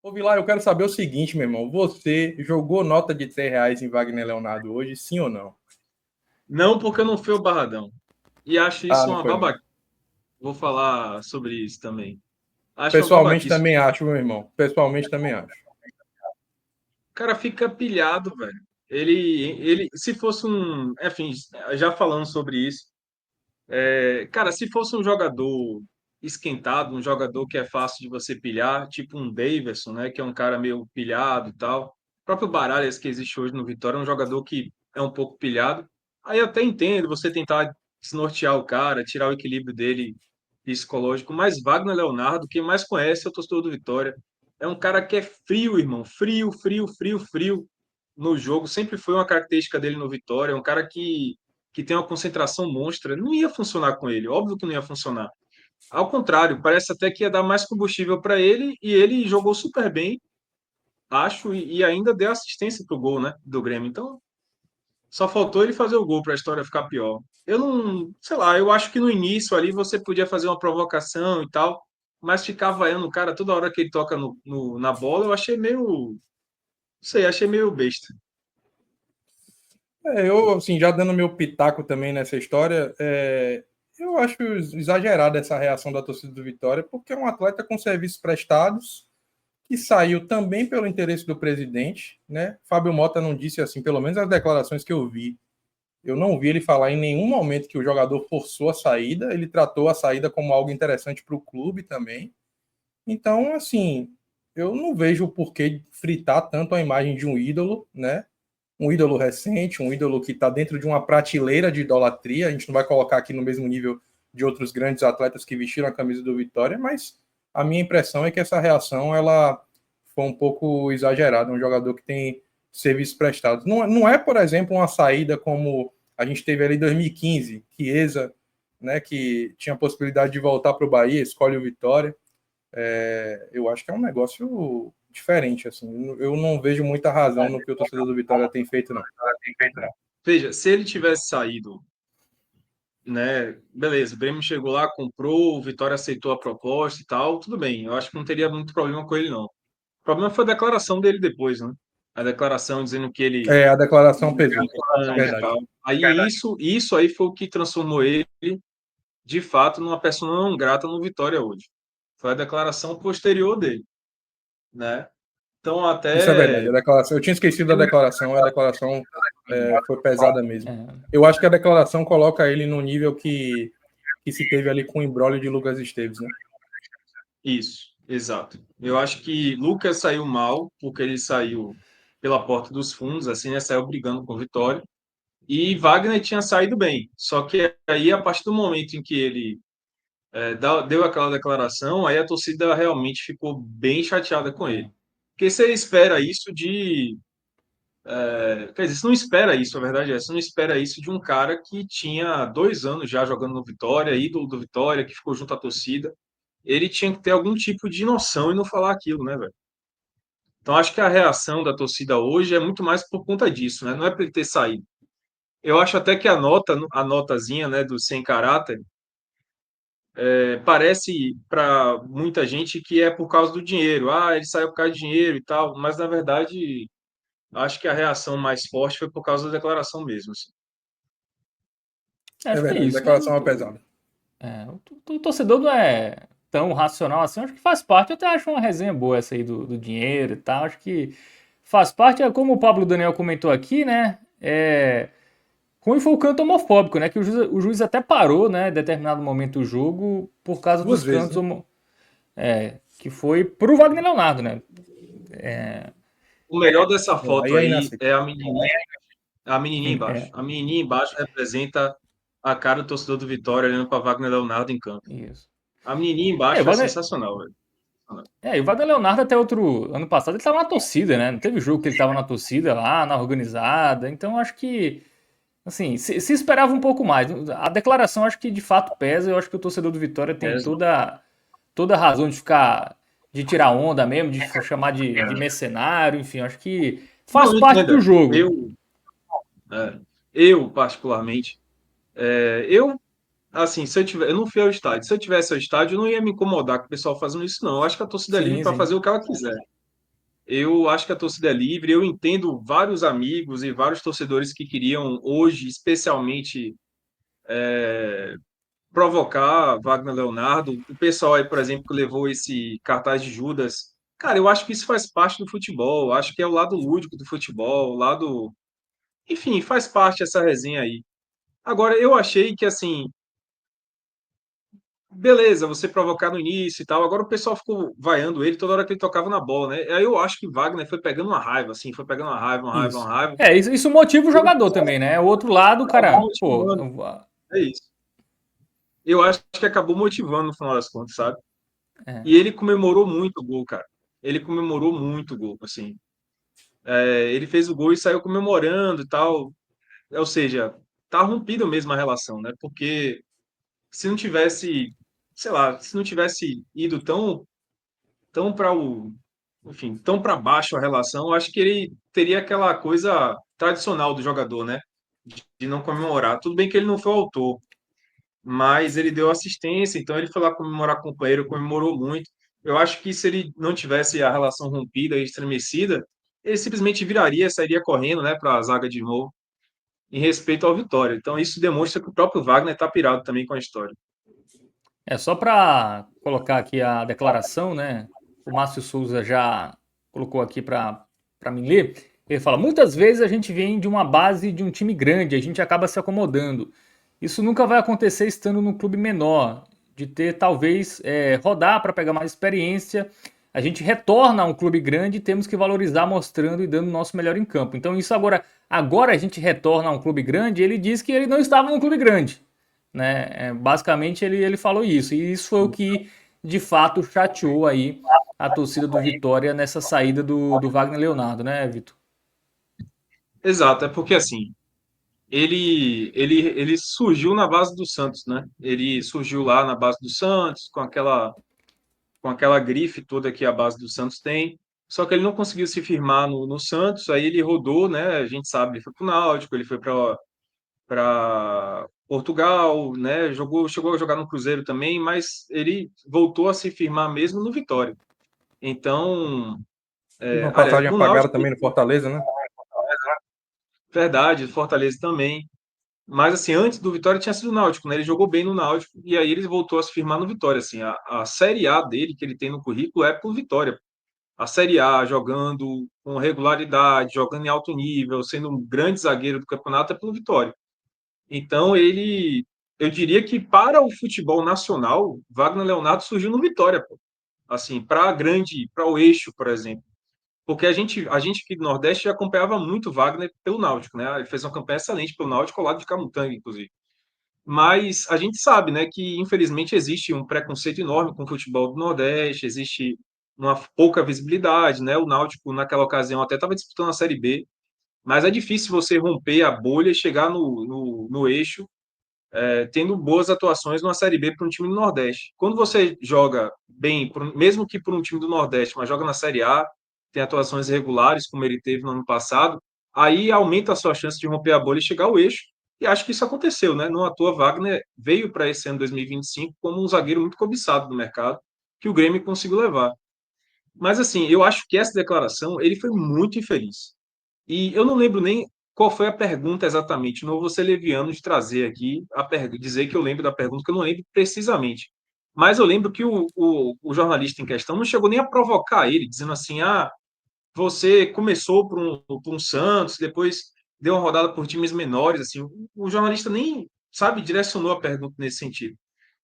Ô, Vilar, eu quero saber o seguinte, meu irmão. Você jogou nota de R$ 3 em Wagner Leonardo hoje, sim ou não? Não, porque eu não fui o Barradão. E acho Ah, isso não uma foi não. babaquice. Vou falar sobre isso também. Acho uma Pessoalmente babaquice. também acho, meu irmão. Pessoalmente também acho. O cara fica pilhado, velho. Se fosse um. Enfim, já falando sobre isso. Cara, se fosse um jogador esquentado, um jogador que é fácil de você pilhar, tipo um Daverson, né? Que é um cara meio pilhado e tal. O próprio Baralhas, que existe hoje no Vitória, é um jogador que é um pouco pilhado. Aí eu até entendo você tentar desnortear o cara, tirar o equilíbrio dele psicológico, mas Wagner Leonardo, quem mais conhece é o torcedor do Vitória. É um cara que é frio, irmão. Frio, frio, frio, frio no jogo. Sempre foi uma característica dele no Vitória. É um cara que tem uma concentração monstra. Não ia funcionar com ele, óbvio que não ia funcionar. Ao contrário, parece até que ia dar mais combustível para ele e ele jogou super bem, acho, e ainda deu assistência pro gol, né, do Grêmio. Então, só faltou ele fazer o gol para a história ficar pior. Eu não, sei lá, eu acho que no início ali você podia fazer uma provocação e tal, mas ficar vaiando o cara toda hora que ele toca na bola, eu achei meio, não sei, achei meio besta. Eu, assim, já dando meu pitaco também nessa história, eu acho exagerada essa reação da torcida do Vitória, porque é um atleta com serviços prestados, que saiu também pelo interesse do presidente, né? Fábio Mota não disse assim, pelo menos as declarações que eu vi. Eu não vi ele falar em nenhum momento que o jogador forçou a saída, ele tratou a saída como algo interessante para o clube também. Então, assim, eu não vejo o porquê fritar tanto a imagem de um ídolo, né? Um ídolo recente, um ídolo que está dentro de uma prateleira de idolatria. A gente não vai colocar aqui no mesmo nível de outros grandes atletas que vestiram a camisa do Vitória, mas a minha impressão é que essa reação ela foi um pouco exagerada. Um jogador que tem serviços prestados. Não é, por exemplo, uma saída como a gente teve ali em 2015, Chiesa, né, que tinha a possibilidade de voltar para o Bahia, escolhe o Vitória. Eu acho que é um negócio diferente, assim. Eu não vejo muita razão no que o torcedor do Vitória tem feito, não. Veja, se ele tivesse saído, né? Beleza, o Grêmio chegou lá, comprou, o Vitória aceitou a proposta e tal, tudo bem. Eu acho que não teria muito problema com ele, não. O problema foi a declaração dele depois, né? A declaração dizendo que ele A declaração pesou. e Verdade. tal. Aí isso aí foi o que transformou ele, de fato, numa pessoa não grata no Vitória hoje. Foi a declaração posterior dele, né? Então Isso é verdade. até A declaração, eu tinha esquecido da declaração, a declaração foi pesada mesmo. É, Eu acho que a declaração coloca ele no nível que se teve ali com o embrólio de Lucas Esteves, né? isso, exato. Eu acho que Lucas saiu mal porque ele saiu pela porta dos fundos, assim, né? Saiu brigando com o Vitória. E Wagner tinha saído bem. Só que aí, a partir do momento em que ele deu aquela declaração, aí a torcida realmente ficou bem chateada com ele. é. Porque você espera isso de. Quer dizer, você não espera isso, a verdade é, você não espera isso de um cara que tinha 2 anos já jogando no Vitória, ídolo do Vitória, que ficou junto à torcida. Ele tinha que ter algum tipo de noção e não falar aquilo, né, velho? Então acho que a reação da torcida hoje é muito mais por conta disso, né? Não é para ele ter saído. Eu acho até que a notazinha, né, do sem caráter, parece para muita gente que é por causa do dinheiro. Ah, ele saiu por causa de dinheiro e tal, mas na verdade acho que a reação mais forte foi por causa da declaração mesmo, assim. É Acho que é verdade. A isso, né? declaração é pesada. O torcedor não é tão racional assim. Acho que faz parte. Eu até acho uma resenha boa essa aí do dinheiro e tal. Acho que faz parte. É como o Pablo Daniel comentou aqui, né? Ruim foi o canto homofóbico, né? Que o juiz até parou, né? Em determinado momento do jogo por causa dos Duas vezes, cantos né? que foi pro Wagner Leonardo, né? O melhor dessa Aí foto é aí é inaceitável. a menininha embaixo. É, A menininha embaixo representa a cara do torcedor do Vitória olhando para Wagner Leonardo em campo. isso. A menininha É, o embaixo é Wagner, sensacional, velho. e o Wagner Leonardo até outro ano passado ele tava na torcida, né? Não teve jogo que ele tava na torcida lá, na organizada. Então acho que assim, se esperava um pouco mais. A declaração acho que de fato pesa. Eu acho que o torcedor do Vitória tem Pesa, toda a razão de ficar, de tirar onda mesmo, de chamar de mercenário, enfim, acho que faz não, parte do entenda. jogo. É, eu particularmente, eu assim, se eu tiver, eu não fui ao estádio. Se eu tivesse ao estádio, eu não ia me incomodar com o pessoal fazendo isso, não. Eu acho que a torcida é livre Sim, para sim. fazer o que ela quiser. Eu acho que a torcida é livre. Eu entendo vários amigos e vários torcedores que queriam hoje, especialmente, provocar Wagner Leonardo. O pessoal aí, por exemplo, que levou esse cartaz de Judas. Cara, eu acho que isso faz parte do futebol. Eu acho que é o lado lúdico do futebol, o lado. Enfim, faz parte essa resenha aí. Agora, eu achei que, assim, beleza, você provocar no início e tal. Agora o pessoal ficou vaiando ele toda hora que ele tocava na bola, né? Aí eu acho que Wagner foi pegando uma raiva, assim, foi pegando uma raiva, uma raiva, uma Isso. raiva. Isso motiva o Ele jogador também, né? O outro lado, acabou cara, pô, motivando. É isso. Eu acho que acabou motivando no final das contas, sabe? é, E ele comemorou muito o gol, cara. Ele comemorou muito o gol, assim. Ele fez o gol e saiu comemorando e tal. Ou seja, tá rompida mesmo a relação, né? Porque se não tivesse, sei lá, se não tivesse ido tão para o, enfim, tão para baixo a relação, eu acho que ele teria aquela coisa tradicional do jogador, né? De não comemorar. Tudo bem que ele não foi o autor, mas ele deu assistência, então ele foi lá comemorar com o companheiro, comemorou muito. Eu acho que se ele não tivesse a relação rompida e estremecida, ele simplesmente viraria, sairia correndo, né, para a zaga de novo, em respeito ao Vitória. Então isso demonstra que o próprio Wagner está pirado também com a história. só para colocar aqui a declaração, né? O Márcio Souza já colocou aqui para mim ler. Ele fala: muitas vezes a gente vem de uma base de um time grande, a gente acaba se acomodando. Isso nunca vai acontecer estando num clube menor, de ter talvez rodar para pegar mais experiência. A gente retorna a um clube grande e temos que valorizar mostrando e dando o nosso melhor em campo. Então isso agora a gente retorna a um clube grande. Ele diz que ele não estava num clube grande, né? Basicamente ele falou isso, e isso foi o que de fato chateou aí a torcida do Vitória nessa saída do Wagner Leonardo, né, Vitor? Exato, é porque assim, ele surgiu na base do Santos, né? Ele surgiu lá na base do Santos, com aquela grife toda que a base do Santos tem. Só que ele não conseguiu se firmar no Santos, aí ele rodou, né? A gente sabe, ele foi para o Náutico, ele foi para Portugal, né? Chegou a jogar no Cruzeiro também, mas ele voltou a se firmar mesmo no Vitória. Então, Teve uma aliás, passagem no apagada Náutico, também no Fortaleza, né? verdade, Fortaleza também. Mas, assim, antes do Vitória tinha sido o Náutico, né? Ele jogou bem no Náutico e aí ele voltou a se firmar no Vitória, assim. A Série A dele, que ele tem no currículo, é pro Vitória. A Série A, jogando com regularidade, jogando em alto nível, sendo um grande zagueiro do campeonato, é pelo Vitória. Então, eu diria que para o futebol nacional, Wagner Leonardo surgiu no Vitória, pô. Assim, para o eixo, por exemplo. Porque a gente aqui do Nordeste já acompanhava muito o Wagner pelo Náutico, né? Ele fez uma campanha excelente pelo Náutico, ao lado de Camutanga, inclusive. Mas a gente sabe, né, que infelizmente existe um preconceito enorme com o futebol do Nordeste, existe uma pouca visibilidade, né? O Náutico, naquela ocasião, até estava disputando a Série B, mas é difícil você romper a bolha e chegar no eixo, tendo boas atuações numa Série B para um time do Nordeste. Quando você joga bem, mesmo que por um time do Nordeste, mas joga na Série A, tem atuações regulares, como ele teve no ano passado, aí aumenta a sua chance de romper a bolha e chegar ao eixo. E acho que isso aconteceu, né? Não à toa, Wagner veio para esse ano 2025 como um zagueiro muito cobiçado do mercado, que o Grêmio conseguiu levar. Mas, assim, eu acho que essa declaração, ele foi muito infeliz. E eu não lembro nem qual foi a pergunta exatamente. Não vou ser leviano de trazer aqui, dizer que eu lembro da pergunta, que eu não lembro precisamente. Mas eu lembro que o jornalista em questão não chegou nem a provocar ele, dizendo assim: ah, você começou por um Santos, depois deu uma rodada por times menores. Assim, o jornalista nem, sabe, direcionou a pergunta nesse sentido.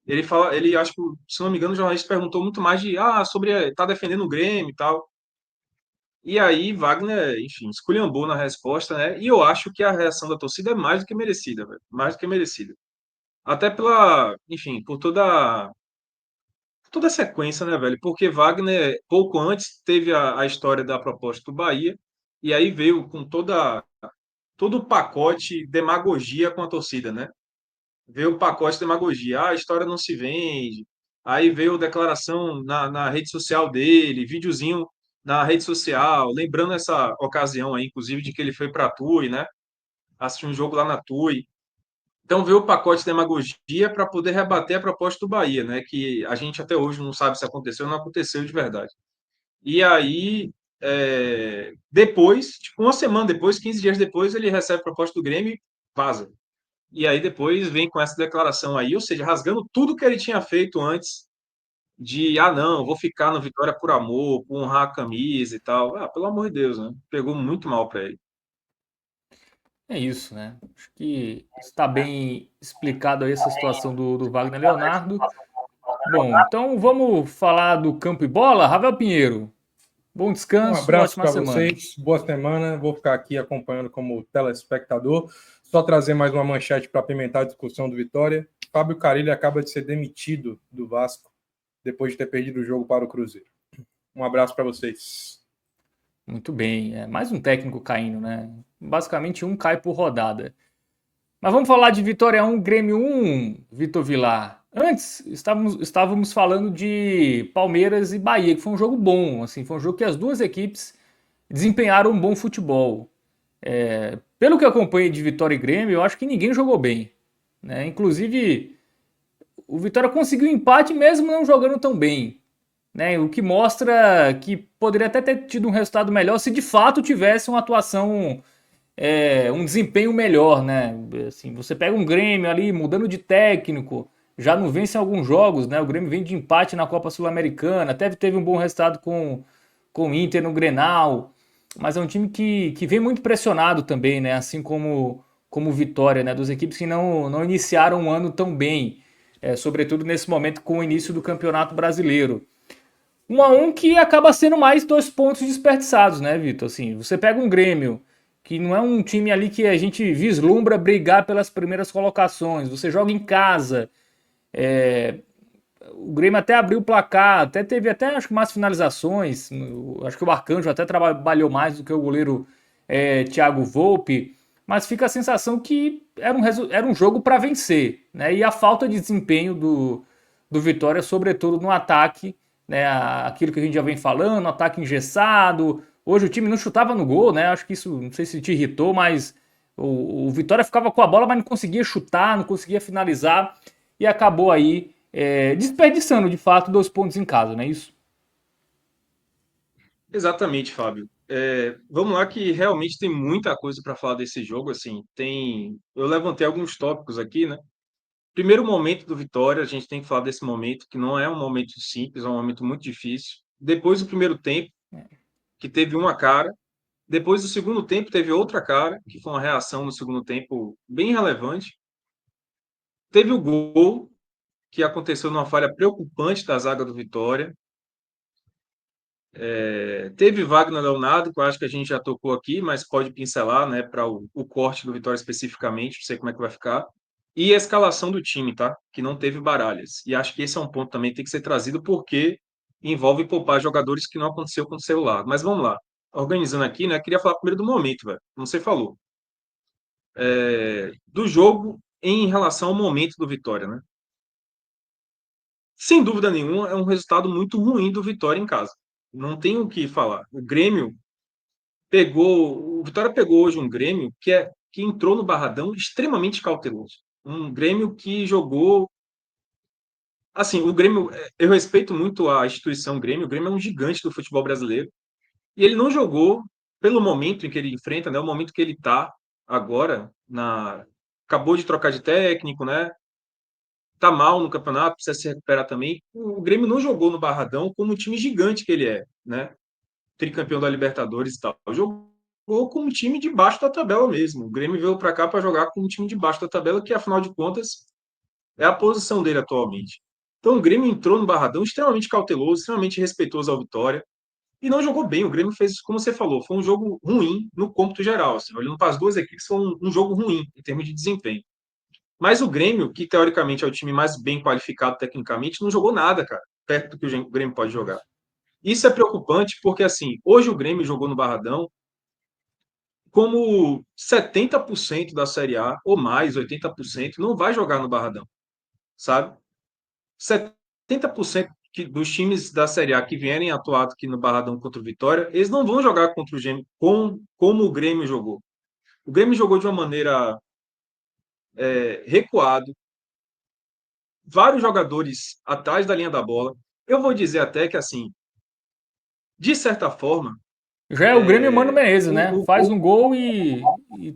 Ele acho que, se não me engano, o jornalista perguntou muito mais sobre tá defendendo o Grêmio e tal. E aí, Wagner, enfim, esculhambou na resposta, né? E eu acho que a reação da torcida é mais do que merecida, velho. Mais do que merecida. Até enfim, por toda a sequência, né, velho? Porque Wagner, pouco antes, teve a história da proposta do Bahia, e aí veio com todo o pacote demagogia com a torcida, né? Veio o pacote demagogia. Ah, a história não se vende. Aí veio declaração na rede social dele, videozinho na rede social, lembrando essa ocasião aí, inclusive, de que ele foi para a TUI, né? Assistiu um jogo lá na TUI. Então veio o pacote demagogia para poder rebater a proposta do Bahia, né? Que a gente até hoje não sabe se aconteceu ou não aconteceu de verdade. E aí depois, tipo, uma semana depois, 15 dias depois, ele recebe a proposta do Grêmio e vaza. E aí depois vem com essa declaração aí, ou seja, rasgando tudo que ele tinha feito antes de, não, vou ficar no Vitória por amor, por honrar a camisa e tal. Pelo amor de Deus, né? Pegou muito mal para ele. É isso, né? Acho que está bem explicado aí essa situação do Wagner Leonardo. Bom, então vamos falar do campo e bola. Ravel Pinheiro, bom Um descanso, abraço ótima para semana. vocês, boa semana. Vou ficar aqui acompanhando como telespectador. Só trazer mais uma manchete para apimentar a discussão do Vitória. Fábio Carille acaba de ser demitido do Vasco depois de ter perdido o jogo para o Cruzeiro. Um abraço para vocês. Muito bem, mais um técnico caindo, né? Basicamente um cai por rodada. Mas vamos falar de Vitória 1, Grêmio 1, Vitor Vilar. Antes, estávamos falando de Palmeiras e Bahia, que foi um jogo bom, assim, foi um jogo que as duas equipes desempenharam um bom futebol. Pelo que eu acompanhei de Vitória e Grêmio, eu acho que ninguém jogou bem, né? Inclusive, o Vitória conseguiu empate mesmo não jogando tão bem, né? O que mostra que poderia até ter tido um resultado melhor se de fato tivesse uma atuação, um desempenho melhor, né? Assim, você pega um Grêmio ali mudando de técnico, já não vence em alguns jogos, né? O Grêmio vem de empate na Copa Sul-Americana, até teve um bom resultado com o Inter no Grenal, mas é um time que vem muito pressionado também, né? Assim como o Vitória, né? Duas equipes que não iniciaram o ano tão bem, sobretudo nesse momento com o início do Campeonato Brasileiro. 1-1 que acaba sendo mais 2 pontos desperdiçados, né, Vitor? Assim, você pega um Grêmio, que não é um time ali que a gente vislumbra brigar pelas primeiras colocações. Você joga em casa. O Grêmio até abriu o placar, até teve até acho que mais finalizações. Acho que o Arcanjo até trabalhou mais do que o goleiro Thiago Volpe. Mas fica a sensação que era um jogo para vencer, né? E a falta de desempenho do Vitória, sobretudo no ataque, né? Aquilo que a gente já vem falando, ataque engessado. Hoje o time não chutava no gol, né? Acho que isso, não sei se te irritou, mas o Vitória ficava com a bola, mas não conseguia chutar, não conseguia finalizar e acabou aí desperdiçando de fato 2 pontos em casa, não é isso? Exatamente, Fábio. Vamos lá que realmente tem muita coisa para falar desse jogo, assim, eu levantei alguns tópicos aqui, né? Primeiro momento do Vitória, a gente tem que falar desse momento, que não é um momento simples, é um momento muito difícil. Depois do primeiro tempo, que teve uma cara, depois do segundo tempo teve outra cara, que foi uma reação no segundo tempo bem relevante. Teve o gol, que aconteceu numa falha preocupante da zaga do Vitória. Teve Wagner Leonardo, que eu acho que a gente já tocou aqui, mas pode pincelar, né, para o corte do Vitória especificamente, não sei como é que vai ficar. E a escalação do time, tá? Que não teve Baralhas. E acho que esse é um ponto também que tem que ser trazido, porque envolve poupar jogadores que não aconteceu com o celular. Mas vamos lá. Organizando aqui, né? Queria falar primeiro do momento, velho. Como você falou. Do jogo em relação ao momento do Vitória, né? Sem dúvida nenhuma, é um resultado muito ruim do Vitória em casa. Não tem o que falar. O Vitória pegou hoje um Grêmio que entrou no Barradão extremamente cauteloso. Um Grêmio que jogou. Assim, o Grêmio, eu respeito muito a instituição Grêmio. O Grêmio é um gigante do futebol brasileiro. E ele não jogou pelo momento em que ele enfrenta, né? O momento que ele está agora, acabou de trocar de técnico, né? Tá mal no campeonato, precisa se recuperar também. O Grêmio não jogou no Barradão como o time gigante que ele é, né? Tricampeão da Libertadores e tal. Jogou como time de baixo da tabela mesmo. O Grêmio veio para cá para jogar com um time de baixo da tabela, que afinal de contas é a posição dele atualmente. Então o Grêmio entrou no Barradão extremamente cauteloso, extremamente respeitoso ao Vitória e não jogou bem. O Grêmio fez, como você falou, foi um jogo ruim no cômputo geral. Assim, olhando para as duas equipes, foi um jogo ruim em termos de desempenho. Mas o Grêmio, que teoricamente é o time mais bem qualificado tecnicamente, não jogou nada, cara, perto do que o Grêmio pode jogar. Isso é preocupante porque, assim, hoje o Grêmio jogou no Barradão como 70% da Série A, ou mais, 80%, não vai jogar no Barradão, sabe? 70% dos times da Série A que vierem atuar aqui no Barradão contra o Vitória, eles não vão jogar contra o Grêmio como o Grêmio jogou. O Grêmio jogou de uma maneira recuado, vários jogadores atrás da linha da bola. Eu vou dizer até que, assim, de certa forma, Já é o Grêmio Mano Menezes, né? O, Faz um gol e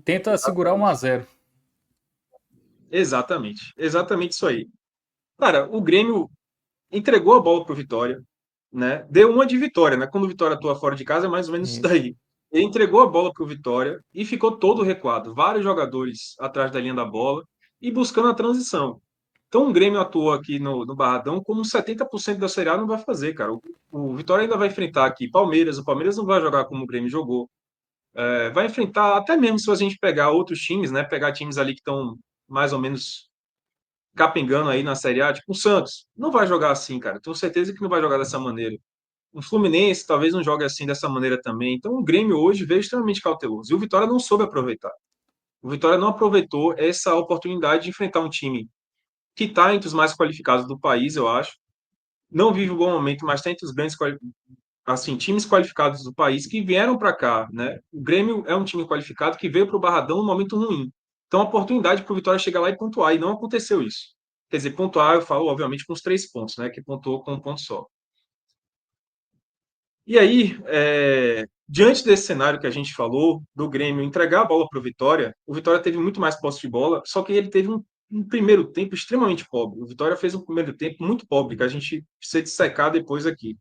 tenta segurar 1-0. exatamente, exatamente isso aí. Cara, o Grêmio entregou a bola pro Vitória, né? Deu uma de Vitória, né? Quando o Vitória atua fora de casa, é mais ou menos isso Isso. daí. Ele entregou a bola pro Vitória e ficou todo recuado. Vários jogadores atrás da linha da bola e buscando a transição. Então o Grêmio atuou aqui no Barradão como 70% da Série A não vai fazer, cara. O Vitória ainda vai enfrentar aqui Palmeiras. O Palmeiras não vai jogar como o Grêmio jogou. Vai enfrentar, até mesmo se a gente pegar outros times, né? Pegar times ali que estão mais ou menos capengando aí na Série A, tipo o Santos. Não vai jogar assim, cara. Tenho certeza que não vai jogar dessa maneira. O Fluminense talvez não jogue assim dessa maneira também. Então o Grêmio hoje veio extremamente cauteloso. E o Vitória não soube aproveitar. O Vitória não aproveitou essa oportunidade de enfrentar um time que está entre os mais qualificados do país, eu acho. Não vive um bom momento, mas está entre os grandes assim, times qualificados do país que vieram para cá, né? O Grêmio é um time qualificado que veio para o Barradão num momento ruim. Então, a oportunidade para o Vitória chegar lá e pontuar, e não aconteceu isso. Quer dizer, pontuar, eu falo, obviamente, com os 3 pontos, né? Que pontuou com um ponto só. E aí, diante desse cenário que a gente falou, do Grêmio entregar a bola para o Vitória teve muito mais posse de bola, só que ele teve um primeiro tempo extremamente pobre. O Vitória fez um primeiro tempo muito pobre, que a gente precisa dissecar depois aqui.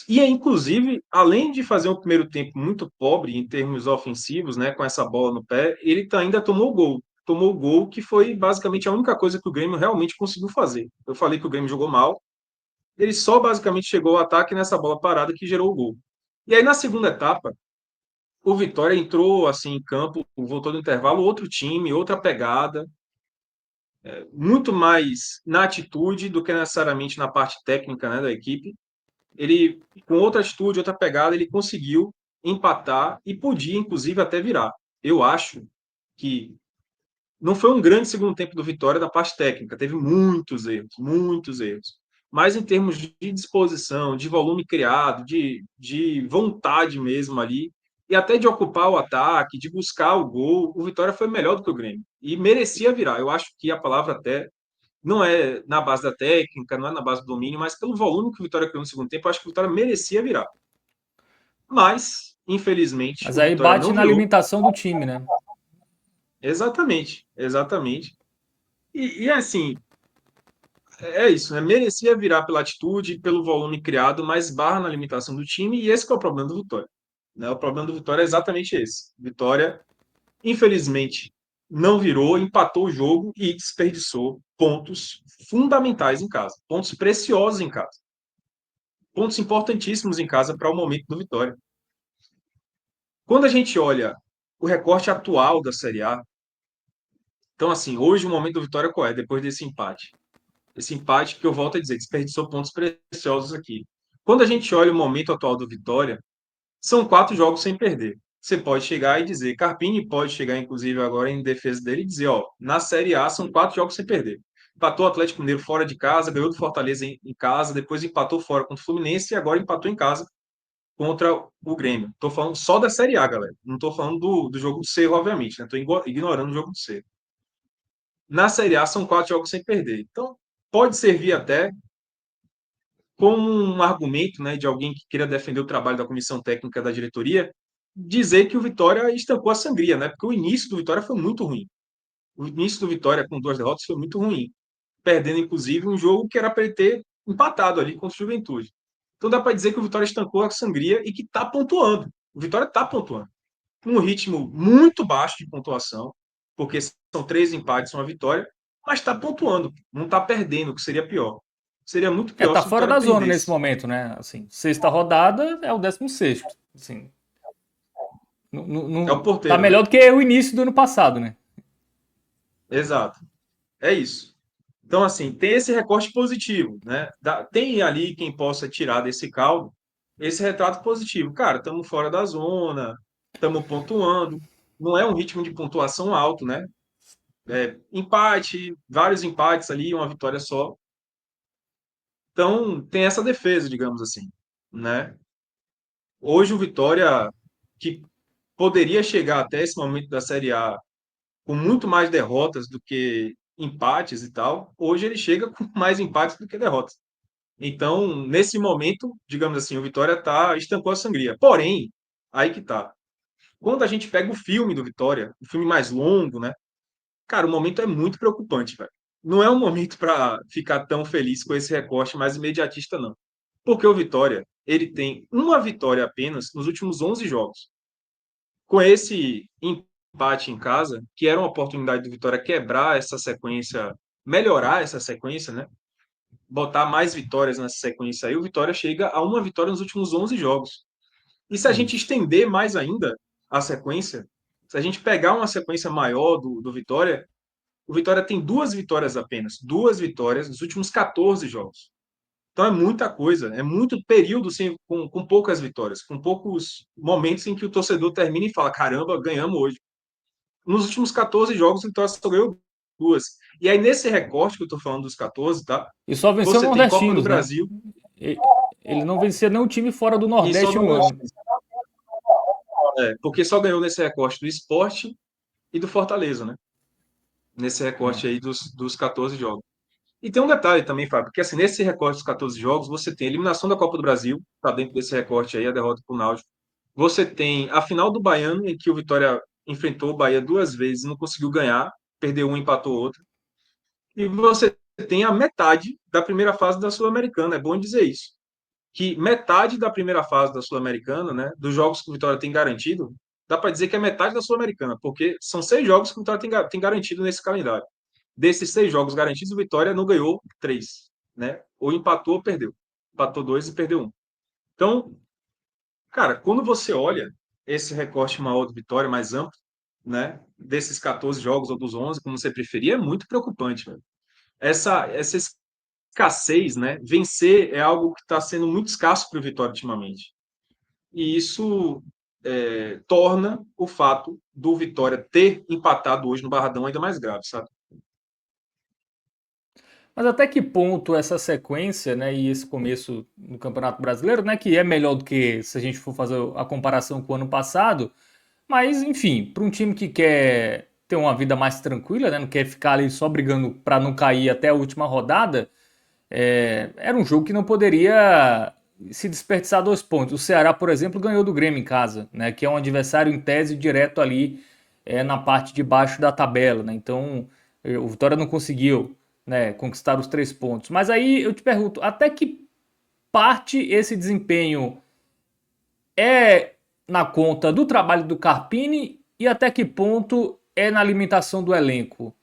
E, inclusive, além de fazer um primeiro tempo muito pobre em termos ofensivos, né, com essa bola no pé, ele ainda tomou o gol. Tomou o gol, que foi basicamente a única coisa que o Grêmio realmente conseguiu fazer. Eu falei que o Grêmio jogou mal, ele só basicamente chegou ao ataque nessa bola parada que gerou o gol. E aí, na segunda etapa, o Vitória entrou assim em campo, voltou do intervalo, outro time, outra pegada, muito mais na atitude do que necessariamente na parte técnica, né, da equipe. Ele, com outra atitude, outra pegada, ele conseguiu empatar e podia, inclusive, até virar. Eu acho que não foi um grande segundo tempo do Vitória da parte técnica, teve muitos erros, muitos erros. Mas em termos de disposição, de volume criado, de vontade mesmo ali, e até de ocupar o ataque, de buscar o gol, o Vitória foi melhor do que o Grêmio. E merecia virar. Eu acho que a palavra até não é na base da técnica, não é na base do domínio, mas pelo volume que o Vitória criou no segundo tempo, eu acho que o Vitória merecia virar. Mas, infelizmente, Mas o aí Vitória bate não na virou. alimentação do time, né? Exatamente, exatamente. E assim, é isso, né? Merecia virar pela atitude, pelo volume criado, mas barra na limitação do time, e esse que é o problema do Vitória. Né? O problema do Vitória é exatamente esse. Vitória, infelizmente, não virou, empatou o jogo e desperdiçou pontos fundamentais em casa, pontos preciosos em casa, pontos importantíssimos em casa para o momento do Vitória. Quando a gente olha o recorte atual da Série A, então, assim, hoje o momento do Vitória qual é? Depois desse empate. Esse empate que eu volto a dizer, desperdiçou pontos preciosos aqui. Quando a gente olha o momento atual do Vitória, são 4 jogos sem perder. Você pode chegar e dizer, Carpini pode chegar, inclusive, agora em defesa dele e dizer, ó, na Série A são 4 jogos sem perder. Empatou o Atlético Mineiro fora de casa, ganhou do Fortaleza em casa, depois empatou fora contra o Fluminense e agora empatou em casa contra o Grêmio. Estou falando só da Série A, galera. Não estou falando do jogo do Cerro, obviamente. Estou ignorando o jogo do Cerro. Na Série A são 4 jogos sem perder. Então, pode servir até como um argumento, né, de alguém que queira defender o trabalho da comissão técnica da diretoria, dizer que o Vitória estancou a sangria, né? Porque o início do Vitória foi muito ruim. O início do Vitória com 2 derrotas foi muito ruim, perdendo inclusive um jogo que era para ele ter empatado ali contra o Juventude. Então dá para dizer que o Vitória estancou a sangria e que está pontuando. O Vitória está pontuando. Um ritmo muito baixo de pontuação, porque são 3 empates, uma vitória, mas está pontuando, não está perdendo, o que seria pior. Seria muito pior Tá se o fora Vitória da zona nesse perdesse. momento, né? Assim, sexta rodada é o 16º. Assim, É o tá porteiro, né? melhor do que o início do ano passado, né? Exato. É isso. Então, assim, tem esse recorte positivo, né? Tem ali quem possa tirar desse caldo esse retrato positivo. Cara, estamos fora da zona, estamos pontuando. Não é um ritmo de pontuação alto, né? Empate, vários empates ali, uma vitória só. Então, tem essa defesa, digamos assim, né? Hoje o Vitória, que poderia chegar até esse momento da Série A com muito mais derrotas do que empates e tal, hoje ele chega com mais empates do que derrotas. Então, nesse momento, digamos assim, o Vitória estancou a sangria. Porém, aí que tá. Quando a gente pega o filme do Vitória, o filme mais longo, né? Cara, o momento é muito preocupante, velho. Não é um momento para ficar tão feliz com esse recorte mais imediatista, não. Porque o Vitória, ele tem uma vitória apenas nos últimos 11 jogos. Com esse empate em casa, que era uma oportunidade do Vitória quebrar essa sequência, melhorar essa sequência, né? Botar mais vitórias nessa sequência aí, o Vitória chega a uma vitória nos últimos 11 jogos. E se a gente Isso. estender mais ainda a sequência, se a gente pegar uma sequência maior do Vitória, o Vitória tem duas vitórias apenas, duas vitórias nos últimos 14 jogos. Então é muita coisa, é muito período sem, com poucas vitórias, com poucos momentos em que o torcedor termina e fala: caramba, ganhamos hoje. Nos últimos 14 jogos, o Vitória só ganhou duas. E aí, nesse recorte que eu estou falando dos 14, tá? E só venceu Você tem Copa do nordestinos, né? Brasil Ele não vencia nenhum time fora do e só Nordeste não no ganhou, ano. porque só ganhou nesse recorte do Sport e do Fortaleza, né? Nesse É. recorte aí dos 14 jogos. E tem um detalhe também, Fábio, porque assim, nesse recorte dos 14 jogos, você tem a eliminação da Copa do Brasil, tá dentro desse recorte aí, a derrota para o Náutico. Você tem a final do Baiano, em que o Vitória enfrentou o Bahia duas vezes e não conseguiu ganhar, perdeu um, empatou outro. E você tem a metade da primeira fase da Sul-Americana, é bom dizer isso. Que metade da primeira fase da Sul-Americana, né, dos jogos que o Vitória tem garantido, dá para dizer que é metade da Sul-Americana, porque são 6 jogos que o Vitória tem garantido nesse calendário. Desses 6 jogos garantidos, o Vitória não ganhou 3, né? Ou empatou ou perdeu. Empatou 2 e perdeu um. Então, cara, quando você olha esse recorte maior do Vitória, mais amplo, né? Desses 14 jogos ou dos 11, como você preferir, é muito preocupante, velho. Essa escassez, né? Vencer é algo que está sendo muito escasso para o Vitória ultimamente. E isso torna o fato do Vitória ter empatado hoje no Barradão ainda mais grave, sabe? Mas até que ponto essa sequência, né, e esse começo no Campeonato Brasileiro, né, que é melhor do que se a gente for fazer a comparação com o ano passado, mas enfim, para um time que quer ter uma vida mais tranquila, né, não quer ficar ali só brigando para não cair até a última rodada, era um jogo que não poderia se desperdiçar 2 pontos. O Ceará, por exemplo, ganhou do Grêmio em casa, né, que é um adversário em tese direto ali na parte de baixo da tabela, né, então o Vitória não conseguiu, né, conquistar os 3 pontos. Mas aí eu te pergunto, até que parte esse desempenho é na conta do trabalho do Carpini e até que ponto é na alimentação do elenco?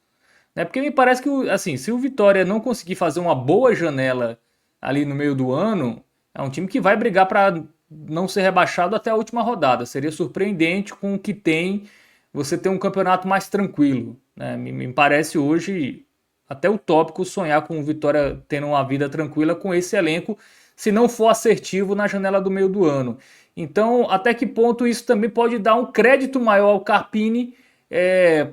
Né? Porque me parece que, assim, se o Vitória não conseguir fazer uma boa janela ali no meio do ano, é um time que vai brigar para não ser rebaixado até a última rodada. Seria surpreendente com o que tem você ter um campeonato mais tranquilo. Né? Me parece hoje até utópico sonhar com o Vitória tendo uma vida tranquila com esse elenco, se não for assertivo na janela do meio do ano. Então, até que ponto isso também pode dar um crédito maior ao Carpini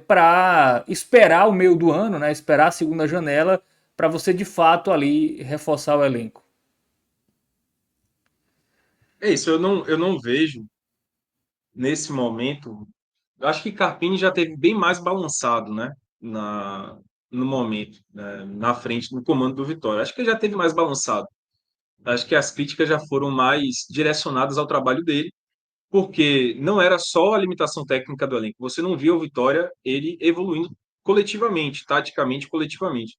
para esperar o meio do ano, né? Esperar a segunda janela para você de fato ali reforçar o elenco. É isso, eu não vejo nesse momento. Eu acho que Carpini já teve bem mais balançado, né? No momento, né? Na frente, no comando do Vitória. Acho que ele já teve mais balançado. Acho que as críticas já foram mais direcionadas ao trabalho dele, porque não era só a limitação técnica do elenco. Você não via o Vitória ele evoluindo coletivamente, taticamente, coletivamente.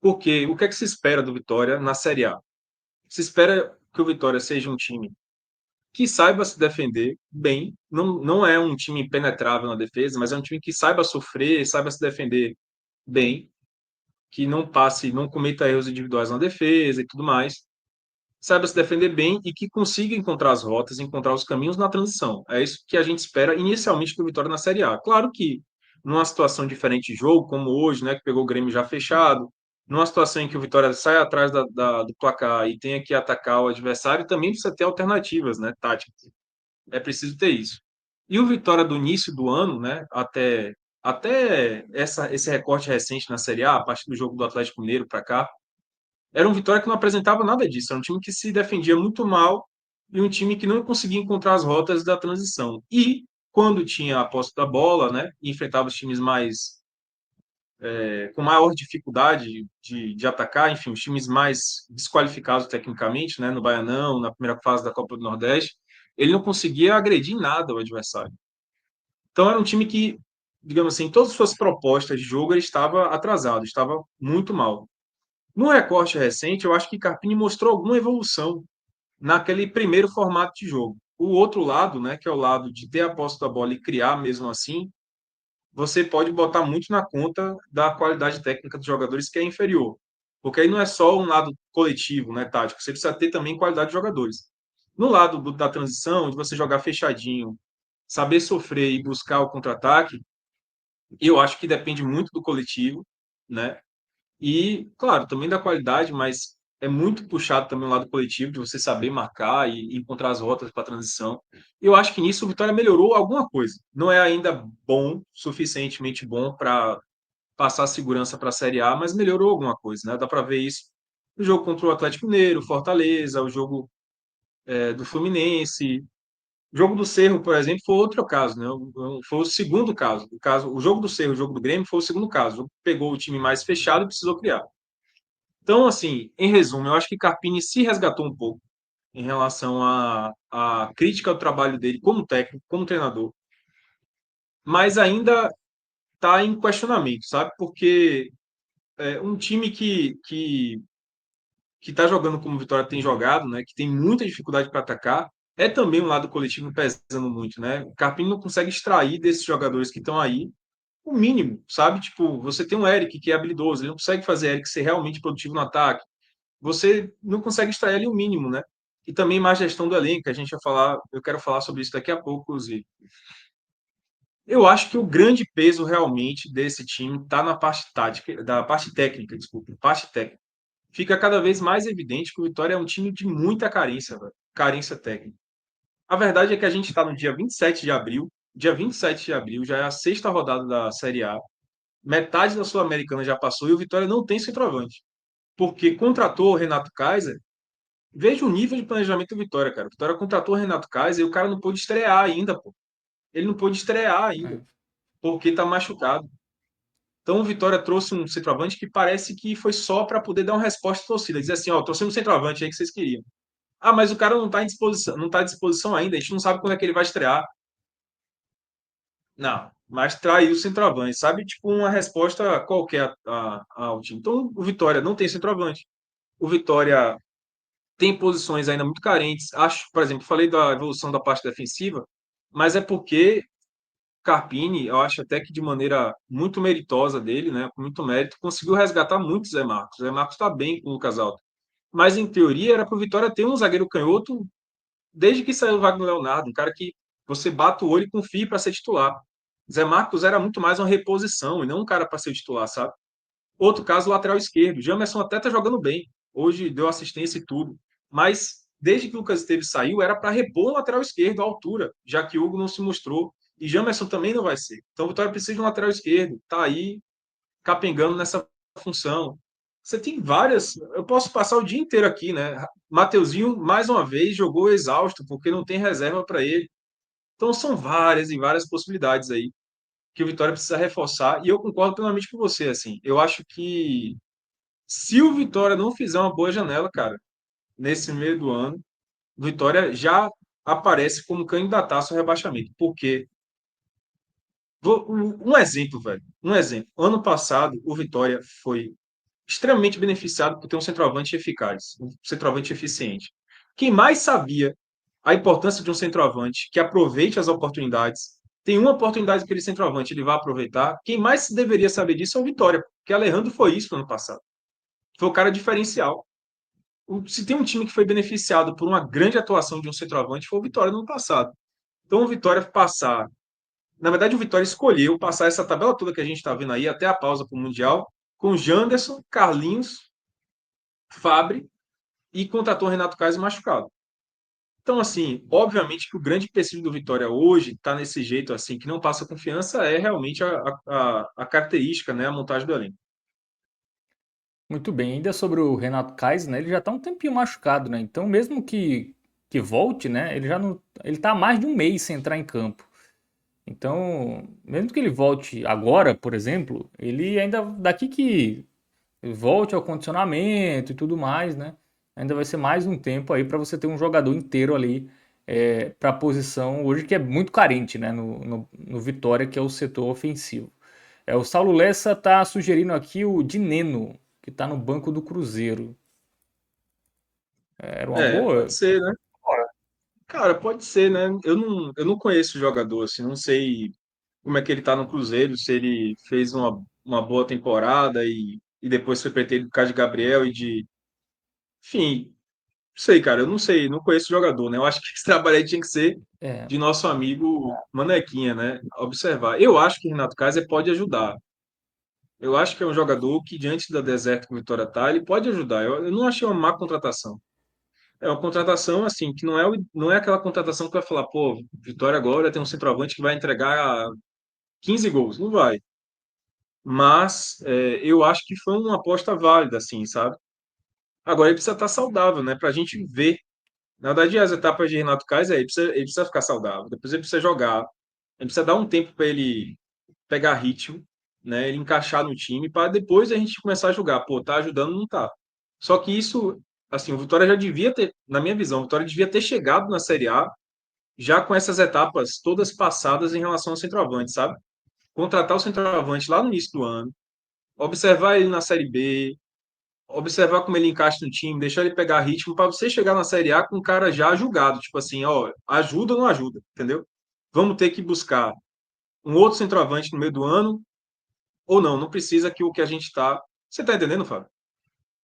Porque o que é que se espera do Vitória na Série A? Se espera que o Vitória seja um time que saiba se defender bem. Não é um time impenetrável na defesa, mas é um time que saiba sofrer, saiba se defender bem, que não passe, não cometa erros individuais na defesa e tudo mais. Saiba se defender bem e que consiga encontrar as rotas, encontrar os caminhos na transição. É isso que a gente espera inicialmente do Vitória na Série A. Claro que numa situação diferente de jogo, como hoje, né, que pegou o Grêmio já fechado, numa situação em que o Vitória sai atrás do placar e tenha que atacar o adversário, também precisa ter alternativas, né, táticas. É preciso ter isso. E o Vitória do início do ano, né, até esse recorte recente na Série A, a partir do jogo do Atlético Mineiro para cá, era um Vitória que não apresentava nada disso. Era um time que se defendia muito mal e um time que não conseguia encontrar as rotas da transição. E quando tinha a posse da bola, né, e enfrentava os times mais com maior dificuldade de atacar, enfim, os times mais desqualificados tecnicamente, né, no Baianão, na primeira fase da Copa do Nordeste, ele não conseguia agredir em nada o adversário. Então era um time que, digamos assim, todas as suas propostas de jogo ele estava atrasado, estava muito mal. No recorte recente, eu acho que Carpini mostrou alguma evolução naquele primeiro formato de jogo. O outro lado, né, que é o lado de ter a posse da bola e criar mesmo assim, você pode botar muito na conta da qualidade técnica dos jogadores que é inferior. Porque aí não é só um lado coletivo, né, tático, você precisa ter também qualidade de jogadores. No lado da transição, de você jogar fechadinho, saber sofrer e buscar o contra-ataque, eu acho que depende muito do coletivo, né? E, claro, também da qualidade, mas é muito puxado também o lado coletivo, de você saber marcar e encontrar as rotas para a transição. E eu acho que nisso o Vitória melhorou alguma coisa. Não é ainda bom, suficientemente bom para passar segurança para a Série A, mas melhorou alguma coisa, né? Dá para ver isso no jogo contra o Atlético Mineiro, Fortaleza, o jogo do Fluminense. O jogo do Cerro, por exemplo, foi outro caso, né? Foi o segundo caso. O jogo do Cerro, o jogo do Grêmio, foi o segundo caso. O jogo que pegou o time mais fechado e precisou criar. Então, assim, em resumo, eu acho que Carpini se resgatou um pouco em relação à crítica ao trabalho dele como técnico, como treinador, mas ainda está em questionamento, sabe? Porque um time que está jogando como o Vitória tem jogado, né? Que tem muita dificuldade para atacar, é também um lado coletivo pesando muito, né? O Carpini não consegue extrair desses jogadores que estão aí o mínimo, sabe? Tipo, você tem um Eric que é habilidoso, ele não consegue fazer Eric ser realmente produtivo no ataque. Você não consegue extrair ali o mínimo, né? E também mais gestão do elenco, a gente vai falar, eu quero falar sobre isso daqui a pouco, inclusive. Eu acho que o grande peso realmente desse time está na parte tática, da parte técnica, desculpa, parte técnica. Fica cada vez mais evidente que o Vitória é um time de muita carência, velho, carência técnica. A verdade é que a gente está no dia 27 de abril, dia 27 de abril já é a sexta rodada da Série A, metade da Sul-Americana já passou e o Vitória não tem centroavante, porque contratou o Renato Kaiser. Veja o nível de planejamento do Vitória, cara. O Vitória contratou o Renato Kaiser e o cara não pôde estrear ainda, pô. Ele não pôde estrear ainda, porque tá machucado. Então o Vitória trouxe um centroavante que parece que foi só para poder dar uma resposta à torcida. Dizer assim, ó, trouxemos um centroavante aí que vocês queriam. Ah, mas o cara não tá em disposição, não tá à disposição ainda, a gente não sabe quando é que ele vai estrear. Não, mas traiu o centroavante, sabe? Tipo uma resposta qualquer ao time. Então o Vitória não tem centroavante. O Vitória tem posições ainda muito carentes. Acho, por exemplo, falei da evolução da parte defensiva, mas é porque Carpini, eu acho até que de maneira muito meritosa dele, né, com muito mérito, conseguiu resgatar muito Zé Marcos. Zé Marcos está bem com o Lucas Alto. Mas, em teoria, era para o Vitória ter um zagueiro canhoto desde que saiu o Wagner Leonardo, um cara que você bate o olho e confia para ser titular. Zé Marcos era muito mais uma reposição e não um cara para ser titular, sabe? Outro caso, lateral esquerdo. Jamerson até tá jogando bem. Hoje deu assistência e tudo. Mas desde que o Lucas Esteves saiu, era para repor o lateral esquerdo à altura, já que o Hugo não se mostrou. E Jamerson também não vai ser. Então o Vitória precisa de um lateral esquerdo. Tá aí capengando nessa função. Você tem várias. Eu posso passar o dia inteiro aqui, né? Mateuzinho, mais uma vez, jogou exausto, porque não tem reserva para ele. Então são várias e várias possibilidades aí que o Vitória precisa reforçar. E eu concordo plenamente com você, assim. Eu acho que se o Vitória não fizer uma boa janela, cara, nesse meio do ano, o Vitória já aparece como candidataço ao rebaixamento. Porque, um exemplo, velho, um exemplo. Ano passado, o Vitória foi extremamente beneficiado por ter um centroavante eficaz, um centroavante eficiente. Quem mais sabia a importância de um centroavante que aproveite as oportunidades, tem uma oportunidade que aquele centroavante ele vai aproveitar, quem mais deveria saber disso é o Vitória, porque Alejandro foi isso no ano passado. Foi o cara diferencial. Se tem um time que foi beneficiado por uma grande atuação de um centroavante, foi o Vitória no ano passado. Então, o Vitória passar. Na verdade, o Vitória escolheu passar essa tabela toda que a gente está vendo aí, até a pausa para o Mundial, com Janderson, Carlinhos, Fabri e contratou o Renato Kaiser machucado. Então, assim, obviamente que o grande empecilho do Vitória hoje está nesse jeito assim, que não passa confiança, é realmente a característica, né, a montagem do elenco. Muito bem, ainda sobre o Renato Kaiser, né? Ele já tá um tempinho machucado, né? Então, mesmo que volte, né? Ele já não. Ele tá há mais de um mês sem entrar em campo. Então, mesmo que ele volte agora, por exemplo, ele ainda, daqui que volte ao condicionamento e tudo mais, né? Ainda vai ser mais um tempo aí para você ter um jogador inteiro ali para a posição hoje que é muito carente, né? No Vitória, que é o setor ofensivo. O Saulo Lessa tá sugerindo aqui o Dineno, que tá no banco do Cruzeiro. Era uma Pode boa? ser, né? Cara, pode ser, né? Eu não conheço o jogador, assim, não sei como é que ele tá no Cruzeiro, se ele fez uma boa temporada e depois foi preterido por causa de Gabriel e de. Enfim, não sei, cara, eu não sei, não conheço o jogador, né? Eu acho que esse trabalho aí tinha que ser É, de nosso amigo Manequinha, né? Observar. Eu acho que Renato Kaiser pode ajudar. Eu acho que é um jogador que, diante da deserto que o Vitória tá, ele pode ajudar. Eu não achei uma má contratação. É uma contratação, assim, que não é aquela contratação que vai falar, pô, Vitória agora tem um centroavante que vai entregar 15 gols. Não vai. Mas eu acho que foi uma aposta válida, assim, sabe? Agora ele precisa estar saudável, né? Pra gente ver. Na verdade, as etapas de Renato Kaiser, ele precisa ficar saudável. Depois ele precisa jogar. Ele precisa dar um tempo para ele pegar ritmo, né? Ele encaixar no time, para depois a gente começar a jogar. Pô, tá ajudando, não tá. Só que isso, assim, o Vitória já devia ter, na minha visão, o Vitória devia ter chegado na Série A já com essas etapas todas passadas em relação ao centroavante, sabe? Contratar o centroavante lá no início do ano, observar ele na Série B, observar como ele encaixa no time, deixar ele pegar ritmo para você chegar na Série A com o cara já julgado, tipo assim, ó, ajuda ou não ajuda, entendeu? Vamos ter que buscar um outro centroavante no meio do ano ou não, não precisa que o que a gente tá. Você tá entendendo, Fábio?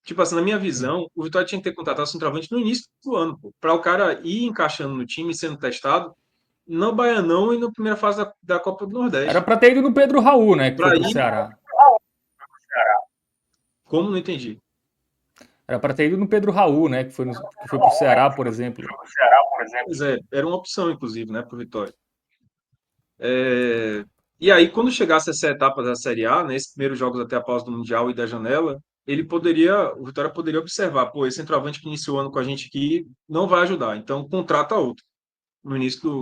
Tipo assim, na minha sim. visão, o Vitória tinha que ter contratado o centroavante no início do ano, pô, para o cara ir encaixando no time, sendo testado, no Baianão e na primeira fase da Copa do Era Nordeste. pra ter ido no Pedro Raul, né? Que foi Para pro ir, Ceará. como não entendi. Era pra ter ido no Pedro Raul, né? Que foi pro Ceará, por exemplo. Pois é, era uma opção, inclusive, né, para o Vitória. E aí, quando chegasse essa etapa da Série A, né, esses primeiros jogos até a pausa do Mundial e da janela, o Vitória poderia observar, pô, esse centroavante que iniciou o ano com a gente aqui não vai ajudar, então contrata outro no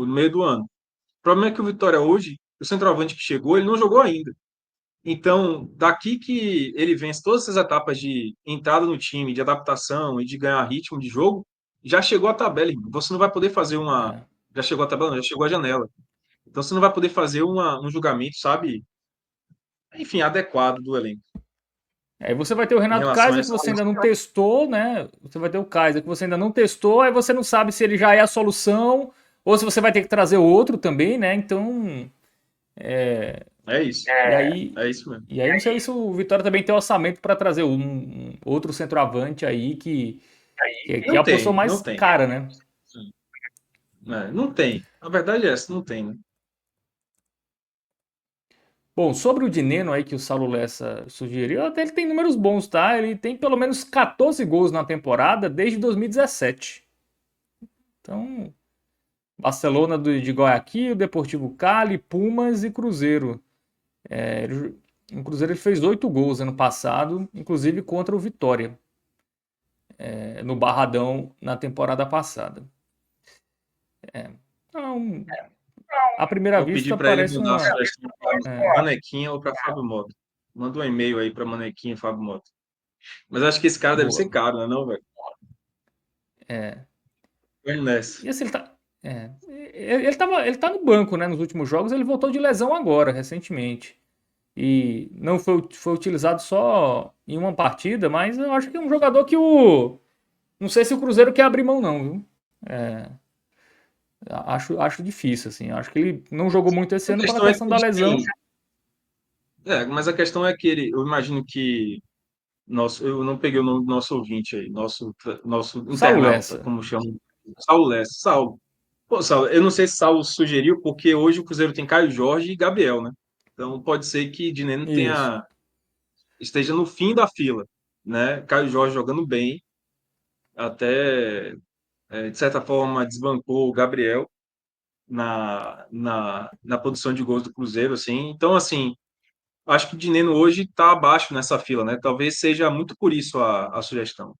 meio do ano. O problema é que o Vitória hoje, o centroavante que chegou, ele não jogou ainda. Então, daqui que ele vence todas essas etapas de entrada no time, de adaptação e de ganhar ritmo de jogo, já chegou a tabela, irmão. Você não vai poder fazer uma. É. Já chegou a tabela, não, já chegou a janela. Então você não vai poder fazer um julgamento, sabe? Enfim, adequado do elenco Aí você vai ter o em Renato relação a Kaiser que essa você ainda questão. não testou, né? Você vai ter o Kaiser que você ainda não testou, aí você não sabe se ele já é a solução ou se você vai ter que trazer outro também, né? Então, É isso. e aí, É isso mesmo. e aí não sei se o Vitória também tem orçamento para trazer um outro centroavante aí que é Não a posição tem, não mais tem. cara, né? Não tem. A verdade é essa, não tem, né? Bom, sobre o Dineno aí que o Saulo Lessa sugeriu, até ele tem números bons, tá? Ele tem pelo menos 14 gols na temporada desde 2017. Então, Barcelona de Guayaquil, Deportivo Cali, Pumas e Cruzeiro. No Cruzeiro ele fez 8 gols ano passado, inclusive contra o Vitória, no Barradão na temporada passada. Então, à primeira Vou pedir vista para ele parece mudar a uma. sugestão para Manequinha ou para Fábio Mota. Manda um e-mail aí para Manequinha e Fábio Mota. Mas acho que esse cara deve ser Boa. caro, não, velho? É. Vamos nessa. E assim, ele tá. Ele tá no banco, né? Nos últimos jogos, ele voltou de lesão agora, recentemente. E não foi utilizado só em uma partida, mas eu acho que é um jogador que o. Não sei se o Cruzeiro quer abrir mão, não, viu? É, acho difícil, assim. Acho que ele não jogou muito esse A ano pela questão é que questão da eles têm. lesão. Mas a questão é que eu imagino que eu não peguei o nome do nosso ouvinte aí, nosso Saulo internauta, Lessa. como chama? Saulo Lessa. Saulo. Pô, Saulo, eu não sei se Saulo sugeriu, porque hoje o Cruzeiro tem Caio Jorge e Gabriel, né? Então pode ser que Dineno Isso. esteja no fim da fila, né? Caio Jorge jogando bem, até de certa forma desbancou o Gabriel na produção de gols do Cruzeiro, assim. Então, assim, acho que o Dineno hoje está abaixo nessa fila, né? Talvez seja muito por isso a sugestão.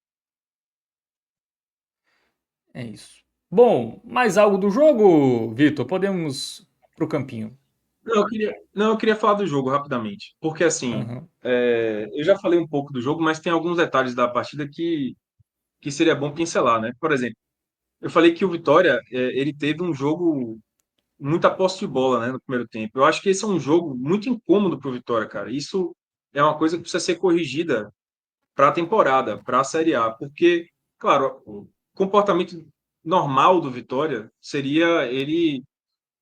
É isso. Bom, mais algo do jogo, Vitor? Podemos pro campinho. Não, eu queria falar do jogo rapidamente, porque assim, Aham. eu já falei um pouco do jogo, mas tem alguns detalhes da partida que seria bom pincelar, né? Por exemplo, eu falei que o Vitória, ele teve um jogo muita posse de bola, né, no primeiro tempo. Eu acho que esse é um jogo muito incômodo para o Vitória, cara. Isso é uma coisa que precisa ser corrigida para a temporada, para a Série A, porque, claro, o comportamento normal do Vitória seria ele,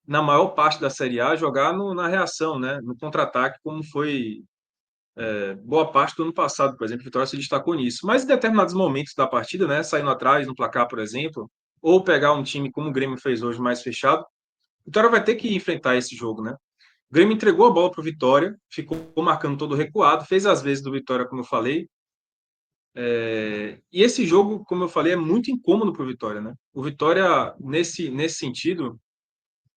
na maior parte da Série A, jogar na reação, né, no contra-ataque, como foi boa parte do ano passado, por exemplo. O Vitória se destacou nisso. Mas em determinados momentos da partida, né, saindo atrás no placar, por exemplo, ou pegar um time como o Grêmio fez hoje, mais fechado, o Vitória vai ter que enfrentar esse jogo, né? O Grêmio entregou a bola para o Vitória, ficou marcando todo recuado, fez as vezes do Vitória, como eu falei. E esse jogo, como eu falei, é muito incômodo para o Vitória, né? O Vitória, nesse sentido,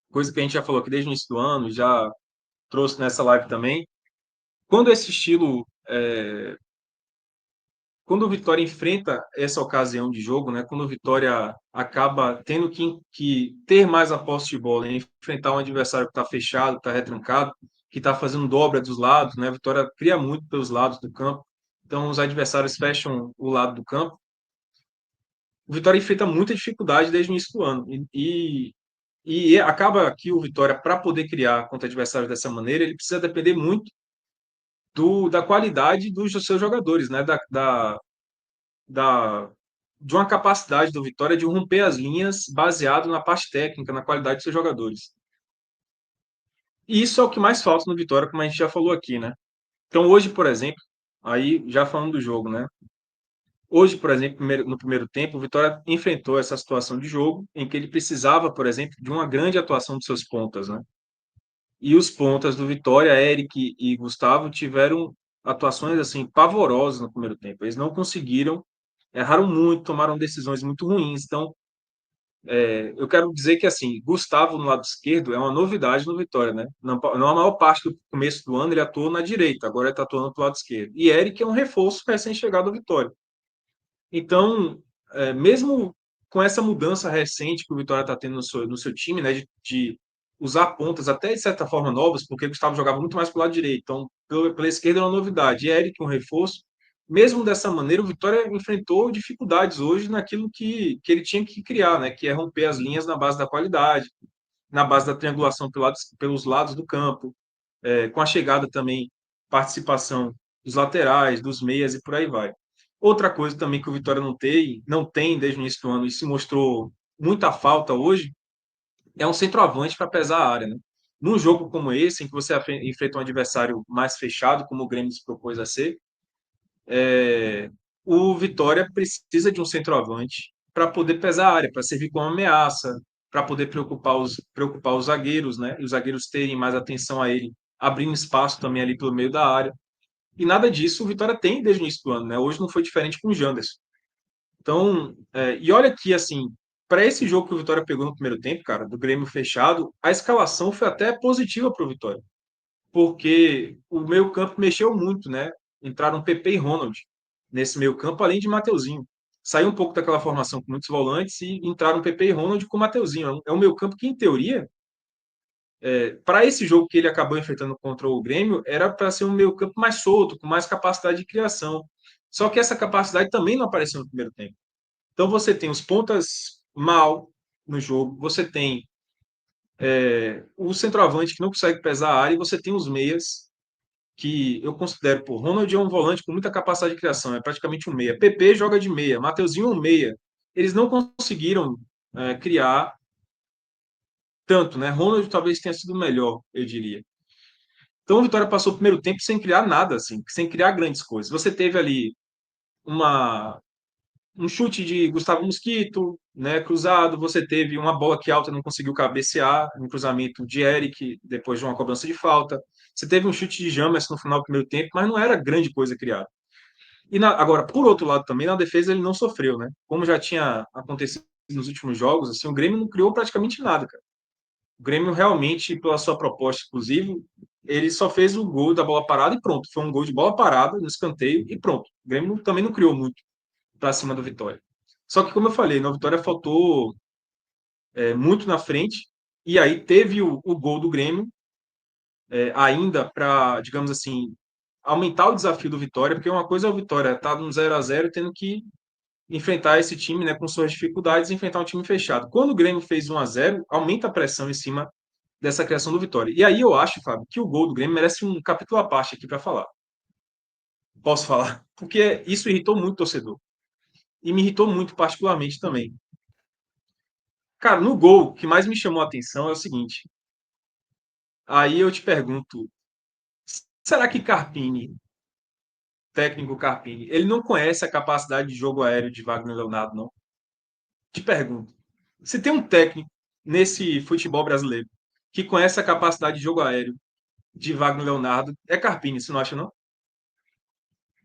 coisa que a gente já falou aqui desde o início do ano, já trouxe nessa live também, quando esse estilo, quando o Vitória enfrenta essa ocasião de jogo, né? Quando o Vitória acaba tendo que ter mais a posse de bola, e enfrentar um adversário que está fechado, que está retrancado, que está fazendo dobra dos lados, né? A Vitória cria muito pelos lados do campo, então os adversários fecham o lado do campo. O Vitória enfrenta muita dificuldade desde o início do ano. E acaba que o Vitória, para poder criar contra adversários dessa maneira, ele precisa depender muito da qualidade dos seus jogadores, né? Da, de uma capacidade do Vitória de romper as linhas baseado na parte técnica, na qualidade dos seus jogadores. E isso é o que mais falta no Vitória, como a gente já falou aqui, né? Então hoje, por exemplo, aí já falando do jogo, né? Hoje, por exemplo, no primeiro tempo, o Vitória enfrentou essa situação de jogo em que ele precisava, por exemplo, de uma grande atuação dos seus pontas, né? E os pontas do Vitória, Eric e Gustavo, tiveram atuações assim pavorosas no primeiro tempo. Eles não conseguiram, erraram muito, tomaram decisões muito ruins. Então, eu quero dizer que assim, Gustavo no lado esquerdo é uma novidade no Vitória, né? Na maior parte do começo do ano ele atuou na direita, agora ele está atuando do lado esquerdo. E Eric é um reforço recém-chegado ao Vitória. Então, mesmo com essa mudança recente que o Vitória está tendo no seu time, né, de usar pontas até de certa forma novas, porque o Gustavo jogava muito mais pelo lado direito, então pela esquerda é uma novidade. E Eric, um reforço. Mesmo dessa maneira, o Vitória enfrentou dificuldades hoje naquilo que ele tinha que criar, né, que é romper as linhas na base da qualidade, na base da triangulação pelos lados do campo, com a chegada também, participação dos laterais, dos meias e por aí vai. Outra coisa também que o Vitória não tem desde o início do ano e se mostrou muita falta hoje é um centroavante para pesar a área, né? Num jogo como esse, em que você enfrenta um adversário mais fechado, como o Grêmio se propôs a ser, o Vitória precisa de um centroavante para poder pesar a área, para servir como ameaça, para poder preocupar os zagueiros, né? E os zagueiros terem mais atenção a ele, abrindo espaço também ali pelo meio da área. E nada disso o Vitória tem desde o início do ano, né? Hoje não foi diferente com o Janderson. Então, e olha que, assim, para esse jogo que o Vitória pegou no primeiro tempo, cara, do Grêmio fechado, a escalação foi até positiva para o Vitória, porque o meio-campo mexeu muito, né? Entraram PP e Ronald nesse meio-campo, além de Mateuzinho. Saiu um pouco daquela formação com muitos volantes e entraram PP e Ronald com o Mateuzinho. É um meio-campo que, em teoria, para esse jogo que ele acabou enfrentando contra o Grêmio, era para ser um meio-campo mais solto, com mais capacidade de criação. Só que essa capacidade também não apareceu no primeiro tempo. Então você tem os pontas mal no jogo, você tem o centroavante que não consegue pesar a área e você tem os meias que eu considero, pô, Ronald é um volante com muita capacidade de criação, é praticamente um meia. PP joga de meia, Mateuzinho é um meia. Eles não conseguiram criar tanto, né? Ronald talvez tenha sido melhor, eu diria. Então o Vitória passou o primeiro tempo sem criar nada, assim, sem criar grandes coisas. Você teve ali uma um chute de Gustavo Mosquito, né, cruzado, você teve uma bola que Alta não conseguiu cabecear, um cruzamento de Eric, depois de uma cobrança de falta. Você teve um chute de James no final do primeiro tempo, mas não era grande coisa criada. Agora, por outro lado também, na defesa ele não sofreu, né? Como já tinha acontecido nos últimos jogos, assim, o Grêmio não criou praticamente nada, cara. O Grêmio realmente, pela sua proposta, inclusive, ele só fez o gol da bola parada e pronto. Foi um gol de bola parada, no escanteio e pronto. O Grêmio também não criou muito para cima do Vitória. Só que, como eu falei, no Vitória faltou muito na frente, e aí teve o gol do Grêmio, ainda para, digamos assim, aumentar o desafio do Vitória, porque uma coisa é o Vitória tá no 0-0 tendo que enfrentar esse time, né, com suas dificuldades, enfrentar um time fechado. Quando o Grêmio fez 1-0, aumenta a pressão em cima dessa criação do Vitória. E aí eu acho, Fábio, que o gol do Grêmio merece um capítulo à parte aqui para falar. Posso falar? Porque isso irritou muito o torcedor. E me irritou muito particularmente também. Cara, no gol, o que mais me chamou a atenção é o seguinte. Aí eu te pergunto, será que Carpini, técnico Carpini, ele não conhece a capacidade de jogo aéreo de Wagner Leonardo, não? Te pergunto. Se tem um técnico nesse futebol brasileiro que conhece a capacidade de jogo aéreo de Wagner Leonardo, é Carpini, você não acha, não?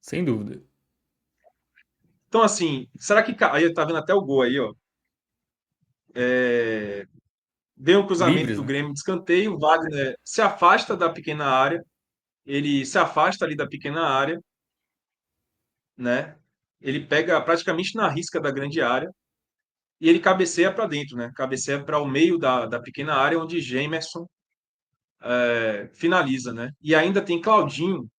Sem dúvida. Então, assim, será que. Aí tá vendo até o gol aí, ó. Vem um cruzamento Livres, do né? Grêmio de escanteio, o Wagner se afasta da pequena área, ele se afasta ali da pequena área, né? Ele pega praticamente na risca da grande área e ele cabeceia para dentro, né? Cabeceia para o meio da pequena área, onde Gemerson finaliza, né? E ainda tem Claudinho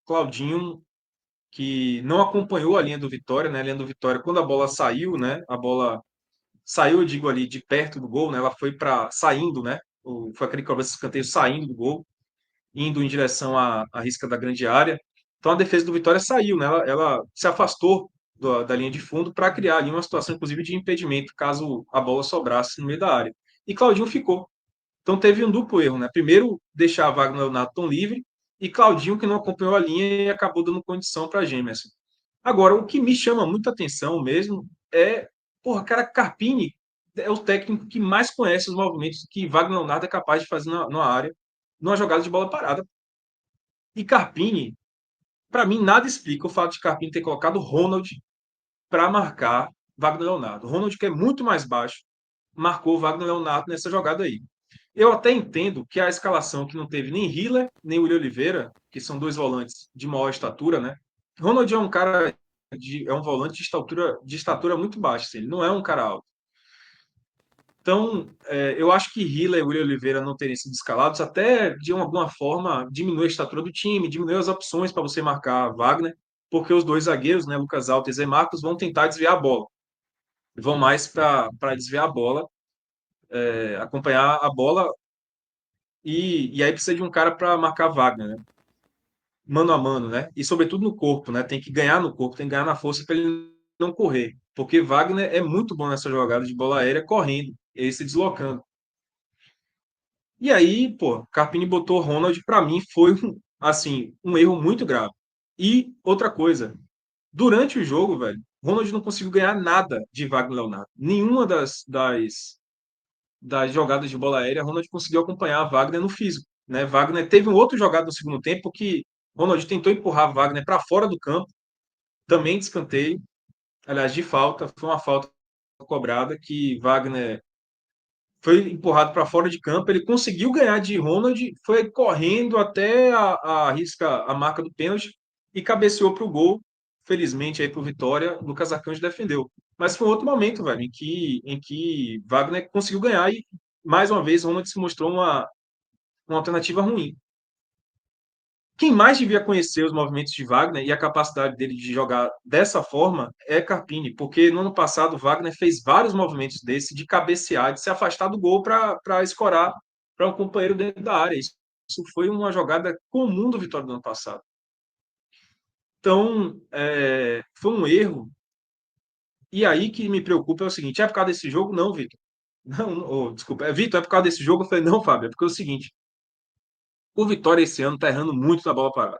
que não acompanhou a linha do Vitória, né? A linha do Vitória, quando a bola saiu, né? A bola saiu, eu digo ali, de perto do gol, né? Ela foi para saindo, né? Foi aquele cobrança de escanteio saindo do gol, indo em direção à risca da grande área. Então a defesa do Vitória saiu, né? Ela se afastou da linha de fundo para criar ali uma situação, inclusive, de impedimento, caso a bola sobrasse no meio da área. E Claudinho ficou. Então teve um duplo erro, né? Primeiro, deixar Wagner Leonardo tão livre, e Claudinho, que não acompanhou a linha e acabou dando condição para Gemerson. Agora, o que me chama muita atenção mesmo é, porra, cara, Carpini é o técnico que mais conhece os movimentos que Wagner Leonardo é capaz de fazer na área, numa jogada de bola parada. E Carpini, para mim, nada explica o fato de Carpini ter colocado Ronald para marcar Wagner Leonardo. Ronald, que é muito mais baixo, marcou Wagner Leonardo nessa jogada aí. Eu até entendo que a escalação que não teve nem Hiller, nem William Oliveira, que são dois volantes de maior estatura, né? Ronald é um cara é um volante de estatura muito baixa, assim, ele não é um cara alto. Então, eu acho que Hiller e William Oliveira não terem sido escalados, até de alguma forma diminui a estatura do time, diminui as opções para você marcar Wagner, porque os dois zagueiros, né, Lucas Alto e Zé Marcos, vão tentar desviar a bola. Vão mais para desviar a bola, acompanhar a bola, e aí precisa de um cara para marcar Wagner, né? Mano a mano, né? E sobretudo no corpo, né? Tem que ganhar no corpo, tem que ganhar na força para ele não correr. Porque Wagner é muito bom nessa jogada de bola aérea correndo, ele se deslocando. E aí, pô, Carpini botou Ronald, para mim foi assim, um erro muito grave. E outra coisa, durante o jogo, velho, Ronald não conseguiu ganhar nada de Wagner Leonardo. Nenhuma das jogadas de bola aérea, Ronald conseguiu acompanhar Wagner no físico, né? Wagner teve um outro jogado no segundo tempo que Ronald tentou empurrar Wagner para fora do campo, também de escanteio, aliás, de falta, foi uma falta cobrada que Wagner foi empurrado para fora de campo, ele conseguiu ganhar de Ronald, foi correndo até a risca, a marca do pênalti e cabeceou para o gol. Felizmente aí para o Vitória, Lucas Arcanjo defendeu. Mas foi outro momento, velho, em que Wagner conseguiu ganhar e mais uma vez Ronald se mostrou uma alternativa ruim. Quem mais devia conhecer os movimentos de Wagner e a capacidade dele de jogar dessa forma é Carpini, porque no ano passado Wagner fez vários movimentos desse de cabecear, de se afastar do gol para escorar para um companheiro dentro da área. Isso foi uma jogada comum do Vitória do ano passado. Então, foi um erro. E aí que me preocupa é o seguinte: é por causa desse jogo? Não, Vitor. Não, desculpa. Vitor, é por causa desse jogo? Eu falei, não, Fábio, é porque é o seguinte: o Vitória esse ano está errando muito na bola parada,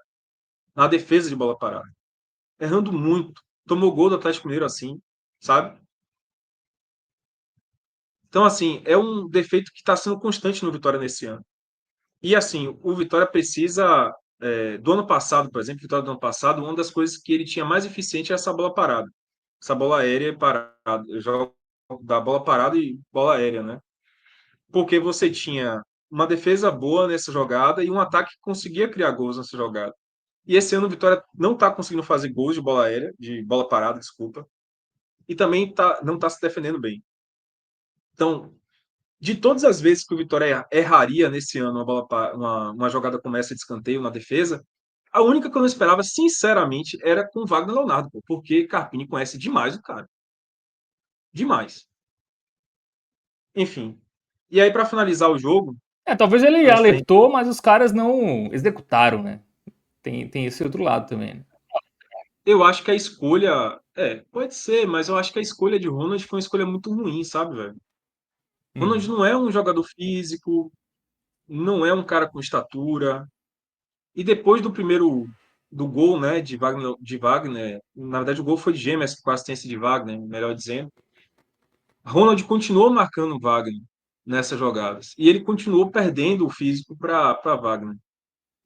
na defesa de bola parada. Errando muito. Tomou gol do Atlético Mineiro assim, sabe? Então, assim, é um defeito que está sendo constante no Vitória nesse ano. E, assim, o Vitória precisa. Do ano passado, por exemplo, Vitória do ano passado, uma das coisas que ele tinha mais eficiente é essa bola parada. Essa bola aérea parada. Eu jogo da bola parada e bola aérea, né? Porque você tinha uma defesa boa nessa jogada e um ataque que conseguia criar gols nessa jogada. E esse ano o Vitória não está conseguindo fazer gols de bola aérea, de bola parada, desculpa. E também não está se defendendo bem. Então, De todas as vezes que o Vitória erraria nesse ano uma jogada como essa de escanteio na defesa, a única que eu não esperava, sinceramente, era com o Wagner Leonardo, pô, porque Carpini conhece demais o cara. Demais. Enfim. E aí, para finalizar o jogo, Talvez ele antes da gente... alertou, mas os caras não executaram, né? Tem esse outro lado também, né? Eu acho que a escolha. Pode ser, mas eu acho que a escolha de Ronald foi uma escolha muito ruim, sabe, velho? Ronald Uhum. não é um jogador físico, não é um cara com estatura. E depois do primeiro do gol, né, de Wagner, na verdade o gol foi de Gêmeas com a assistência de Wagner, melhor dizendo. Ronald continuou marcando Wagner nessas jogadas e ele continuou perdendo o físico para Wagner.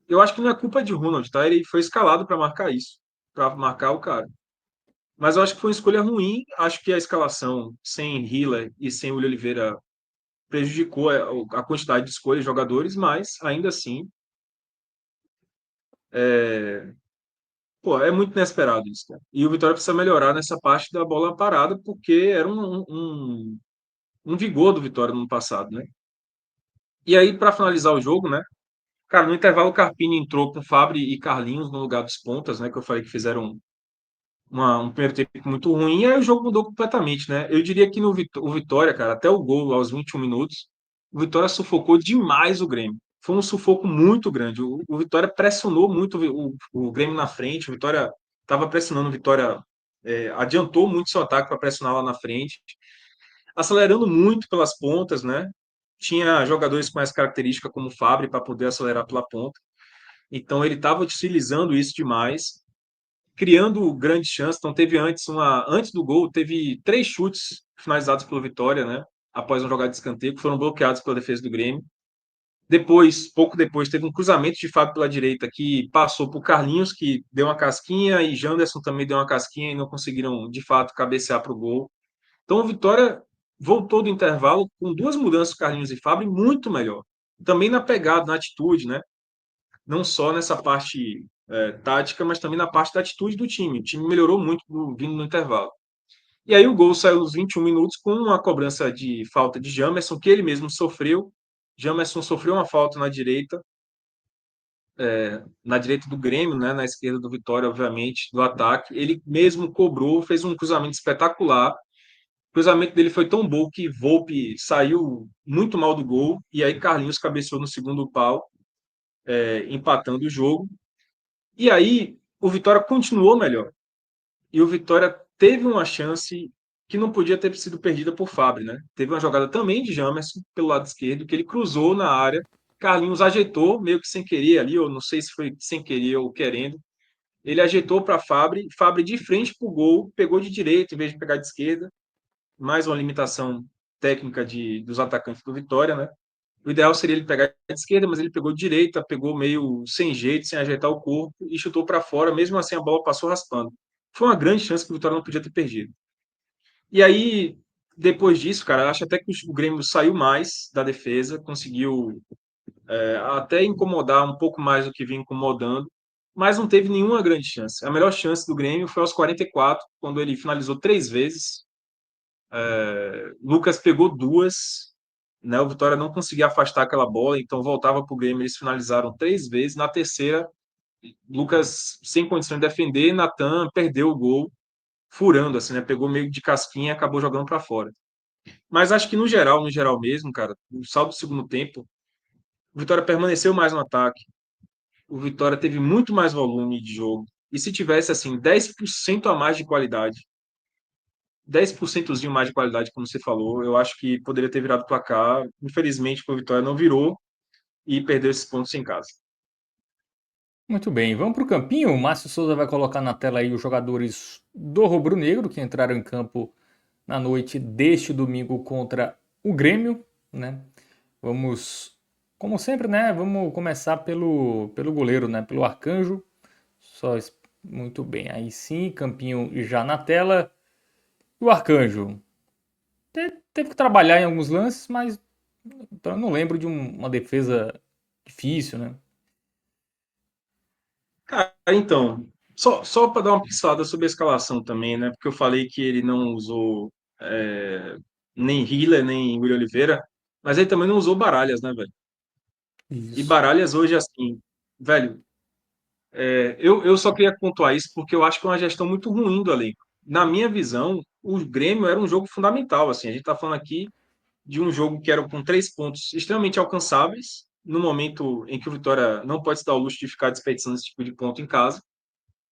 Eu acho que não é culpa de Ronald, tá? Ele foi escalado para marcar isso, para marcar o cara. Mas eu acho que foi uma escolha ruim. Acho que a escalação sem Hiller e sem William Oliveira prejudicou a quantidade de escolhas de jogadores, mas ainda assim, pô, é muito inesperado isso, cara. E o Vitória precisa melhorar nessa parte da bola parada, porque era um vigor do Vitória no ano passado, né? E aí, para finalizar o jogo, né? Cara, no intervalo o Carpini entrou com Fabri e Carlinhos no lugar dos pontas, né? Que eu falei que fizeram um primeiro tempo muito ruim, e aí o jogo mudou completamente, né? Eu diria que no o Vitória, cara, até o gol aos 21 minutos, o Vitória sufocou demais o Grêmio. Foi um sufoco muito grande. O Vitória pressionou muito o Grêmio na frente, o Vitória estava pressionando, o Vitória adiantou muito seu ataque para pressionar lá na frente, acelerando muito pelas pontas, né? Tinha jogadores com essa característica como o Fabri para poder acelerar pela ponta. Então ele estava utilizando isso demais, criando grandes chances. Então teve antes do gol, teve 3 chutes finalizados pelo Vitória, né? Após uma jogada de escanteio, que foram bloqueados pela defesa do Grêmio. Depois, pouco depois, teve um cruzamento de Fábio pela direita que passou por Carlinhos, que deu uma casquinha, e Janderson também deu uma casquinha e não conseguiram, de fato, cabecear para o gol. Então o Vitória voltou do intervalo com 2 mudanças, Carlinhos e Fábio, muito melhor. Também na pegada, na atitude, né? Não só nessa parte tática, mas também na parte da atitude do time. O time melhorou muito vindo no intervalo. E aí o gol saiu aos 21 minutos com uma cobrança de falta de Jamerson, que ele mesmo sofreu. Jamerson sofreu uma falta na direita do Grêmio, né, na esquerda do Vitória, obviamente, do ataque. Ele mesmo cobrou, fez um cruzamento espetacular. O cruzamento dele foi tão bom que Volpe saiu muito mal do gol, e aí Carlinhos cabeceou no segundo pau, empatando o jogo. E aí o Vitória continuou melhor. E o Vitória teve uma chance que não podia ter sido perdida por Fábio, né? Teve uma jogada também de Jamerson pelo lado esquerdo, que ele cruzou na área. Carlinhos ajeitou, meio que sem querer ali, ou não sei se foi sem querer ou querendo. Ele ajeitou para Fábio, Fábio de frente para o gol, pegou de direita em vez de pegar de esquerda. Mais uma limitação técnica dos atacantes do Vitória, né? O ideal seria ele pegar de esquerda, mas ele pegou de direita, pegou meio sem jeito, sem ajeitar o corpo e chutou para fora. Mesmo assim, a bola passou raspando. Foi uma grande chance que o Vitória não podia ter perdido. E aí, depois disso, cara, acho até que o Grêmio saiu mais da defesa, conseguiu até incomodar um pouco mais do que vinha incomodando, mas não teve nenhuma grande chance. A melhor chance do Grêmio foi aos 44, quando ele finalizou 3 vezes. Lucas pegou 2, né? O Vitória não conseguia afastar aquela bola, então voltava para o Grêmio. Eles finalizaram 3 vezes. Na terceira, Lucas, sem condição de defender, Natan perdeu o gol, furando, assim, né? Pegou meio de casquinha e acabou jogando para fora. Mas acho que no geral mesmo, cara, o saldo do segundo tempo, o Vitória permaneceu mais no ataque. O Vitória teve muito mais volume de jogo. E se tivesse, assim, 10% a mais de qualidade, 10% mais de qualidade, como você falou, eu acho que poderia ter virado o placar. Infelizmente, o Vitória não virou e perdeu esses pontos em casa. Muito bem, vamos para o campinho. O Márcio Souza vai colocar na tela aí os jogadores do Rubro Negro que entraram em campo na noite deste domingo contra o Grêmio, né? Vamos, como sempre, né? Vamos começar pelo goleiro, né? Pelo Arcanjo. Muito bem, aí sim, campinho já na tela. E o Arcanjo teve que trabalhar em alguns lances, mas eu não lembro de uma defesa difícil, né? Cara, então, só para dar uma pincelada sobre a escalação também, né? Porque eu falei que ele não usou nem Hiller, nem William Oliveira. Mas ele também não usou Baralhas, né, velho? E Isso. Baralhas hoje, assim, velho, eu só queria pontuar isso porque eu acho que é uma gestão muito ruim do elenco. Na minha visão, o Grêmio era um jogo fundamental, assim. A gente tá falando aqui de um jogo que era com 3 pontos extremamente alcançáveis, no momento em que o Vitória não pode se dar o luxo de ficar desperdiçando esse tipo de ponto em casa.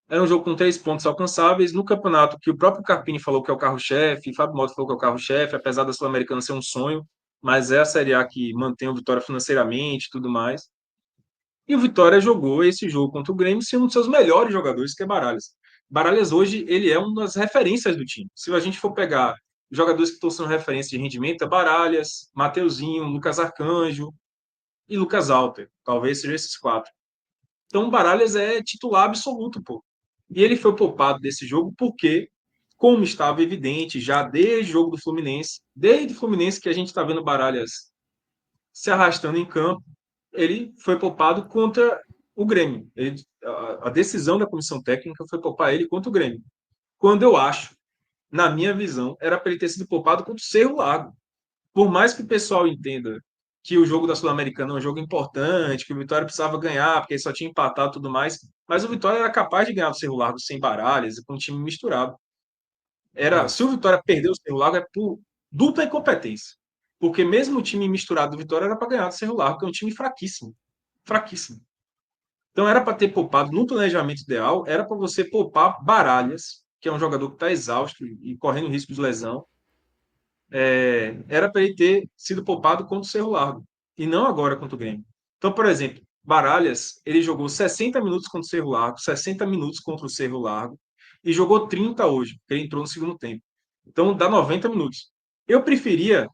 Era um jogo com 3 pontos alcançáveis no campeonato que o próprio Carpini falou que é o carro-chefe, Fábio Mota falou que é o carro-chefe, apesar da Sul-Americana ser um sonho, mas é a Série A que mantém o Vitória financeiramente e tudo mais. E o Vitória jogou esse jogo contra o Grêmio sem um dos seus melhores jogadores, que é Baralhas. Baralhas hoje ele é uma das referências do time. Se a gente for pegar jogadores que estão sendo referência de rendimento, é Baralhas, Mateuzinho, Lucas Arcanjo e Lucas Alter. Talvez sejam esses quatro. Então, o Baralhas é titular absoluto, pô. E ele foi poupado desse jogo porque, como estava evidente já desde o jogo do Fluminense, desde o Fluminense que a gente está vendo Baralhas se arrastando em campo, ele foi poupado contra o Grêmio. A decisão da comissão técnica foi poupar ele contra o Grêmio. Quando eu acho, na minha visão, era para ele ter sido poupado contra o Cerro Largo. Por mais que o pessoal entenda que o jogo da Sul-Americana é um jogo importante, que o Vitória precisava ganhar, porque ele só tinha empatado e tudo mais, mas o Vitória era capaz de ganhar do Cerro Largo sem Baralhas e com um time misturado. Se o Isso. Vitória perdeu o Cerro Largo é por dupla incompetência. Porque mesmo o time misturado do Vitória era para ganhar do Cerro Largo, que é um time fraquíssimo. Fraquíssimo. Então era para ter poupado no planejamento ideal, era para você poupar Baralhas, que é um jogador que está exausto e correndo risco de lesão, era para ele ter sido poupado contra o Cerro Largo, e não agora contra o Grêmio. Então, por exemplo, Baralhas, ele jogou 60 minutos contra o Cerro Largo, 60 minutos contra o Cerro Largo, e jogou 30 hoje, porque ele entrou no segundo tempo. Então, dá 90 minutos. Eu preferia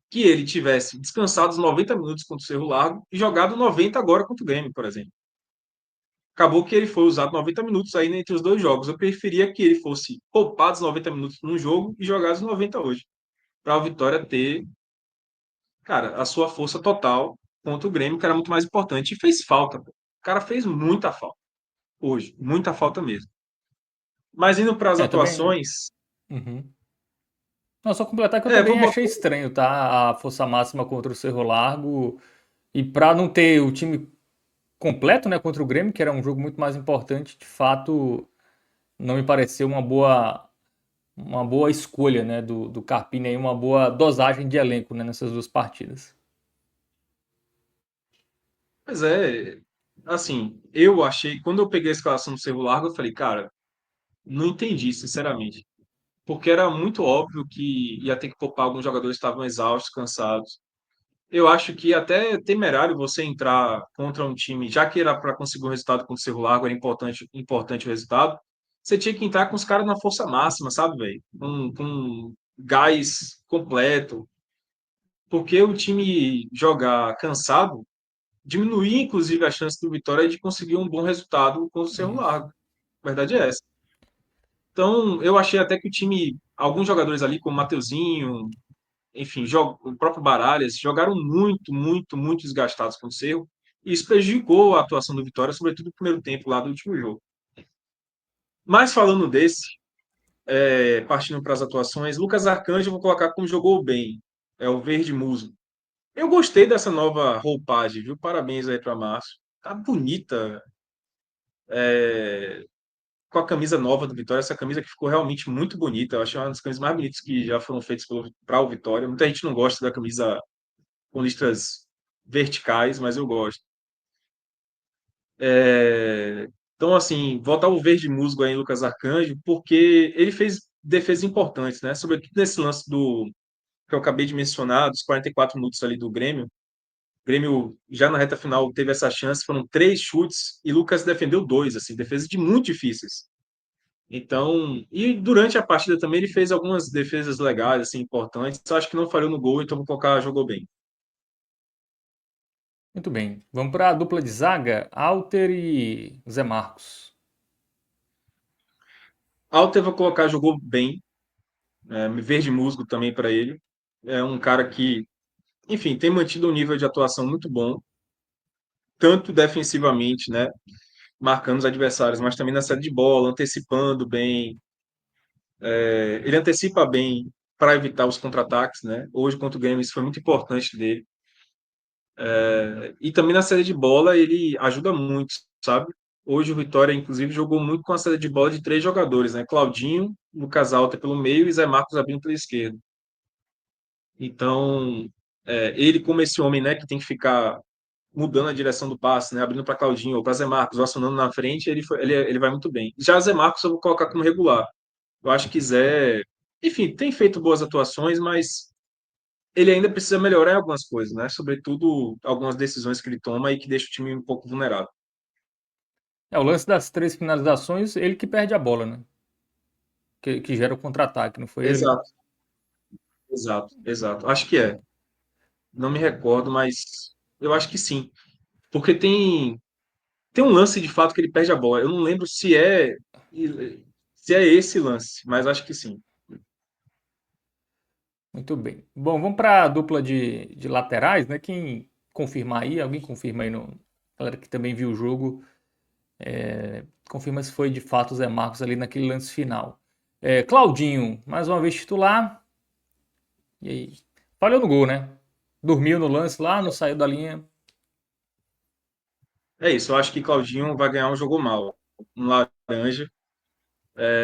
que ele tivesse descansado os 90 minutos contra o Cerro Largo e jogado 90 agora contra o Grêmio, por exemplo. Acabou que ele foi usado 90 minutos aí entre os dois jogos. Eu preferia que ele fosse poupado os 90 minutos num jogo e jogado os 90 hoje, para o Vitória ter, cara, a sua força total contra o Grêmio, que era muito mais importante. E fez falta, pô. O cara fez muita falta hoje, muita falta mesmo. Mas indo para as Também. atuações, Uhum. Não, só completar que eu também vou achei botar. estranho, tá? A força máxima contra o Cerro Largo. E pra não ter o time completo, né, contra o Grêmio, que era um jogo muito mais importante, de fato, não me pareceu uma boa escolha, né, do Carpini aí, uma boa dosagem de elenco, né, nessas duas partidas. Pois é, assim, eu achei, quando eu peguei a escalação do Cerro Largo, eu falei, cara, não entendi, sinceramente. Porque era muito óbvio que ia ter que poupar alguns jogadores que estavam exaustos, cansados. Eu acho que até é temerário você entrar contra um time, já que era para conseguir um resultado contra o Cerro Largo, era importante o resultado. Você tinha que entrar com os caras na força máxima, sabe, velho? Com gás completo. Porque o time jogar cansado diminuía, inclusive, a chance do Vitória de conseguir um bom resultado contra o Cerro Isso. Largo. A verdade é essa. Então, eu achei até que o time, alguns jogadores ali, como o Mateuzinho, enfim, o próprio Baralhas, jogaram muito, muito, muito desgastados com o Cerro, e isso prejudicou a atuação do Vitória, sobretudo no primeiro tempo lá do último jogo. Mas falando desse, partindo para as atuações, Lucas Arcanjo eu vou colocar como jogou bem, é o verde musgo. Eu gostei dessa nova roupagem, viu? Parabéns aí para Márcio. Tá bonita, com a camisa nova do Vitória, essa camisa que ficou realmente muito bonita. Eu achei uma das camisas mais bonitas que já foram feitas para o Vitória. Muita gente não gosta da camisa com listras verticais, mas eu gosto. Então, assim, voltar o verde musgo aí em Lucas Arcanjo, porque ele fez defesas importantes, né? Sobretudo nesse lance que eu acabei de mencionar, dos 44 minutos ali do Grêmio. O Grêmio, já na reta final, teve essa chance, foram 3 chutes e Lucas defendeu 2, assim, defesas de muito difíceis. Então, e durante a partida também ele fez algumas defesas legais, assim, importantes. Acho que não falhou no gol, então vou colocar jogou bem. Muito bem. Vamos para a dupla de zaga, Alter e Zé Marcos. Alter vou colocar jogou bem, verde musgo também para ele. É um cara que, enfim, tem mantido um nível de atuação muito bom, tanto defensivamente, né, marcando os adversários, mas também na saída de bola, antecipando bem. Ele antecipa bem para evitar os contra-ataques, né? Hoje contra o Grêmio isso foi muito importante dele. E também na saída de bola ele ajuda muito, sabe? Hoje o Vitória, inclusive, jogou muito com a saída de bola de 3 jogadores, né? Claudinho, Lucas Alta pelo meio e Zé Marcos abrindo pela esquerda. Então, ele como esse homem, né, que tem que ficar mudando a direção do passe, né, abrindo para Claudinho ou para Zé Marcos, ou acionando na frente, ele vai muito bem. Já Zé Marcos eu vou colocar como regular. Eu acho que Zé, enfim, tem feito boas atuações, mas ele ainda precisa melhorar em algumas coisas, né? Sobretudo algumas decisões que ele toma e que deixa o time um pouco vulnerável. O lance das 3 finalizações, ele que perde a bola, né? Que gera o contra-ataque, não foi ele? Exato, exato, exato. Acho que é. Não me recordo, mas eu acho que sim. Porque tem um lance de fato que ele perde a bola. Eu não lembro se é esse lance, mas acho que sim. Muito bem. Bom, vamos para a dupla de laterais, né? Quem confirmar aí, alguém confirma aí, no, galera que também viu o jogo, confirma se foi de fato o Zé Marcos ali naquele lance final. Claudinho, mais uma vez titular, e aí? Falhou no gol, né? Dormiu no lance lá, não saiu da linha. É isso, eu acho que Claudinho vai ganhar um jogo mal. Um laranja.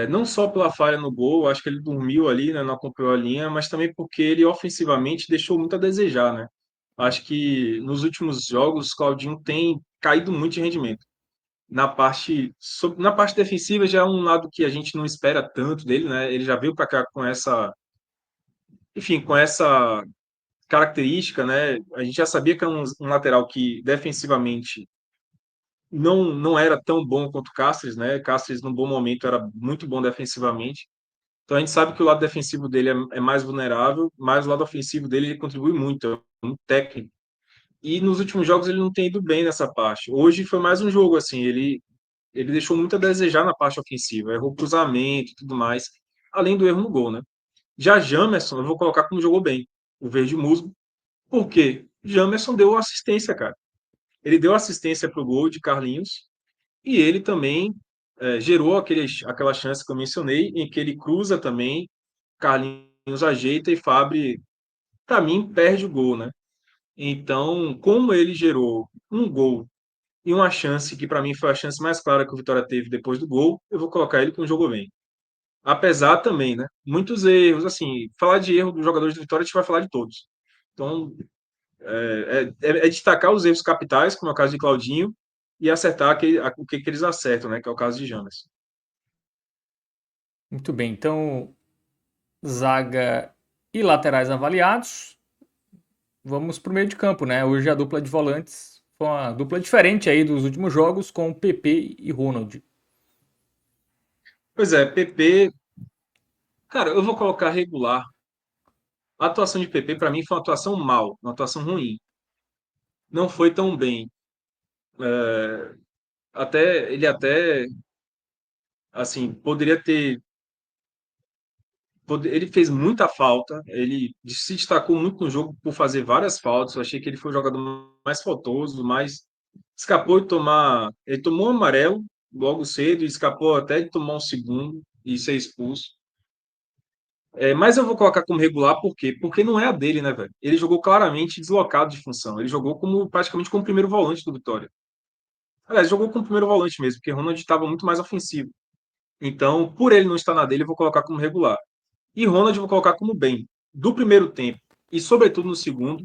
Não só pela falha no gol, acho que ele dormiu ali, né, não acompanhou a linha, mas também porque ele ofensivamente deixou muito a desejar, né? Acho que nos últimos jogos, Claudinho tem caído muito de rendimento. Na parte defensiva já é um lado que a gente não espera tanto dele, né? Ele já veio para cá com enfim, com essa característica, né? A gente já sabia que é um lateral que defensivamente não era tão bom quanto o Cáceres, né? Cáceres, num bom momento, era muito bom defensivamente. Então a gente sabe que o lado defensivo dele é mais vulnerável, mas o lado ofensivo dele ele contribui muito, é muito técnico. E nos últimos jogos ele não tem ido bem nessa parte. Hoje foi mais um jogo assim, ele deixou muito a desejar na parte ofensiva, errou cruzamento e tudo mais, além do erro no gol, né? Já Jamerson, eu vou colocar como jogou bem, o verde musgo. Por quê? Jamerson deu assistência, cara. Ele deu assistência para o gol de Carlinhos e ele também gerou aquela chance que eu mencionei, em que ele cruza também, Carlinhos ajeita e Fabri, para mim, perde o gol, né? Então, como ele gerou um gol e uma chance que para mim foi a chance mais clara que o Vitória teve depois do gol, eu vou colocar ele com um jogo bem. Apesar também, né? Muitos erros, assim, falar de erro dos jogadores do Vitória, a gente vai falar de todos. Então, é destacar os erros capitais, como é o caso de Claudinho, e acertar o que eles acertam, né? Que é o caso de James. Muito bem, então zaga e laterais avaliados. Vamos para o meio de campo, né? Hoje a dupla de volantes foi uma dupla diferente aí dos últimos jogos com o PP e Ronald. Pois é, PP, cara, eu vou colocar regular. A atuação de PP, para mim, foi uma atuação mal, uma atuação ruim. Não foi tão bem. Ele até, assim, poderia ter. Ele fez muita falta, ele se destacou muito no jogo por fazer várias faltas. Eu achei que ele foi o jogador mais faltoso, mais escapou de tomar. Ele tomou um amarelo logo cedo e escapou até de tomar um segundo e ser expulso. Mas eu vou colocar como regular, por quê? Porque não é a dele, né, velho? Ele jogou claramente deslocado de função. Ele jogou praticamente como primeiro volante do Vitória. Aliás, jogou como primeiro volante mesmo, porque o Ronald estava muito mais ofensivo. Então, por ele não estar na dele, eu vou colocar como regular. E Ronald eu vou colocar como bem. Do primeiro tempo e, sobretudo, no segundo,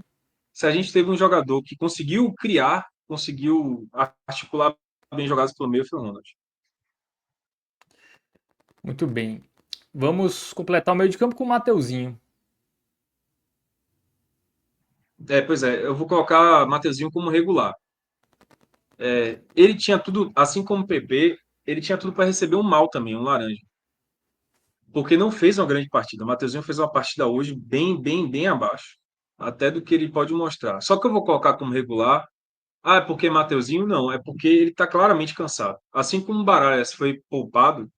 se a gente teve um jogador que conseguiu criar, conseguiu articular bem jogadas pelo meio, foi o Ronald. Muito bem. Vamos completar o meio de campo com o Mateuzinho. Pois é, eu vou colocar Mateuzinho como regular. Ele tinha tudo, assim como o PP, ele tinha tudo para receber um mal também, um laranja. Porque não fez uma grande partida. O Mateuzinho fez uma partida hoje bem, bem, bem abaixo. Até do que ele pode mostrar. Só que eu vou colocar como regular. Ah, é porque Mateuzinho? Não, é porque ele está claramente cansado. Assim como o Baralhas foi poupado,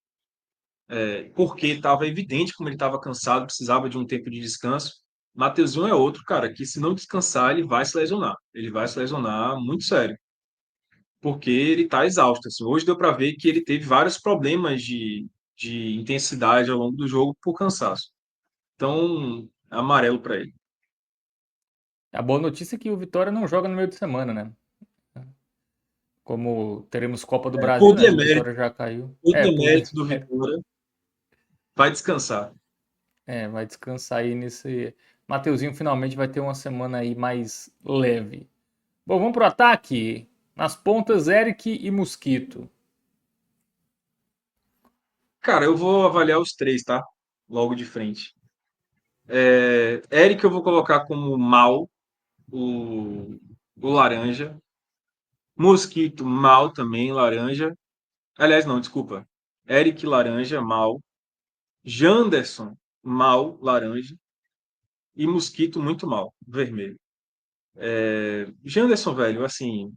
porque estava evidente como ele estava cansado, precisava de um tempo de descanso. Mateuzinho é outro, cara, que se não descansar, ele vai se lesionar. Ele vai se lesionar muito sério. Porque ele está exausto. Assim. Hoje deu para ver que ele teve vários problemas de intensidade ao longo do jogo por cansaço. Então, amarelo para ele. A boa notícia é que o Vitória não joga no meio de semana, né? Como teremos Copa do Por Brasil, né? O demérito, Vitória já caiu. por É, por demérito do Vitória, vai descansar. vai descansar aí nesse. Mateuzinho finalmente vai ter uma semana aí mais leve. Bom, vamos pro ataque. Nas pontas, Eric e Mosquito. Cara, eu vou avaliar os três, tá? Logo de frente. Eric eu vou colocar como mal, o, o laranja. Mosquito, mal também, laranja. Aliás, não, desculpa. Eric, laranja, mal. Janderson, mal, laranja. E Mosquito, muito mal, vermelho. Janderson, velho, assim,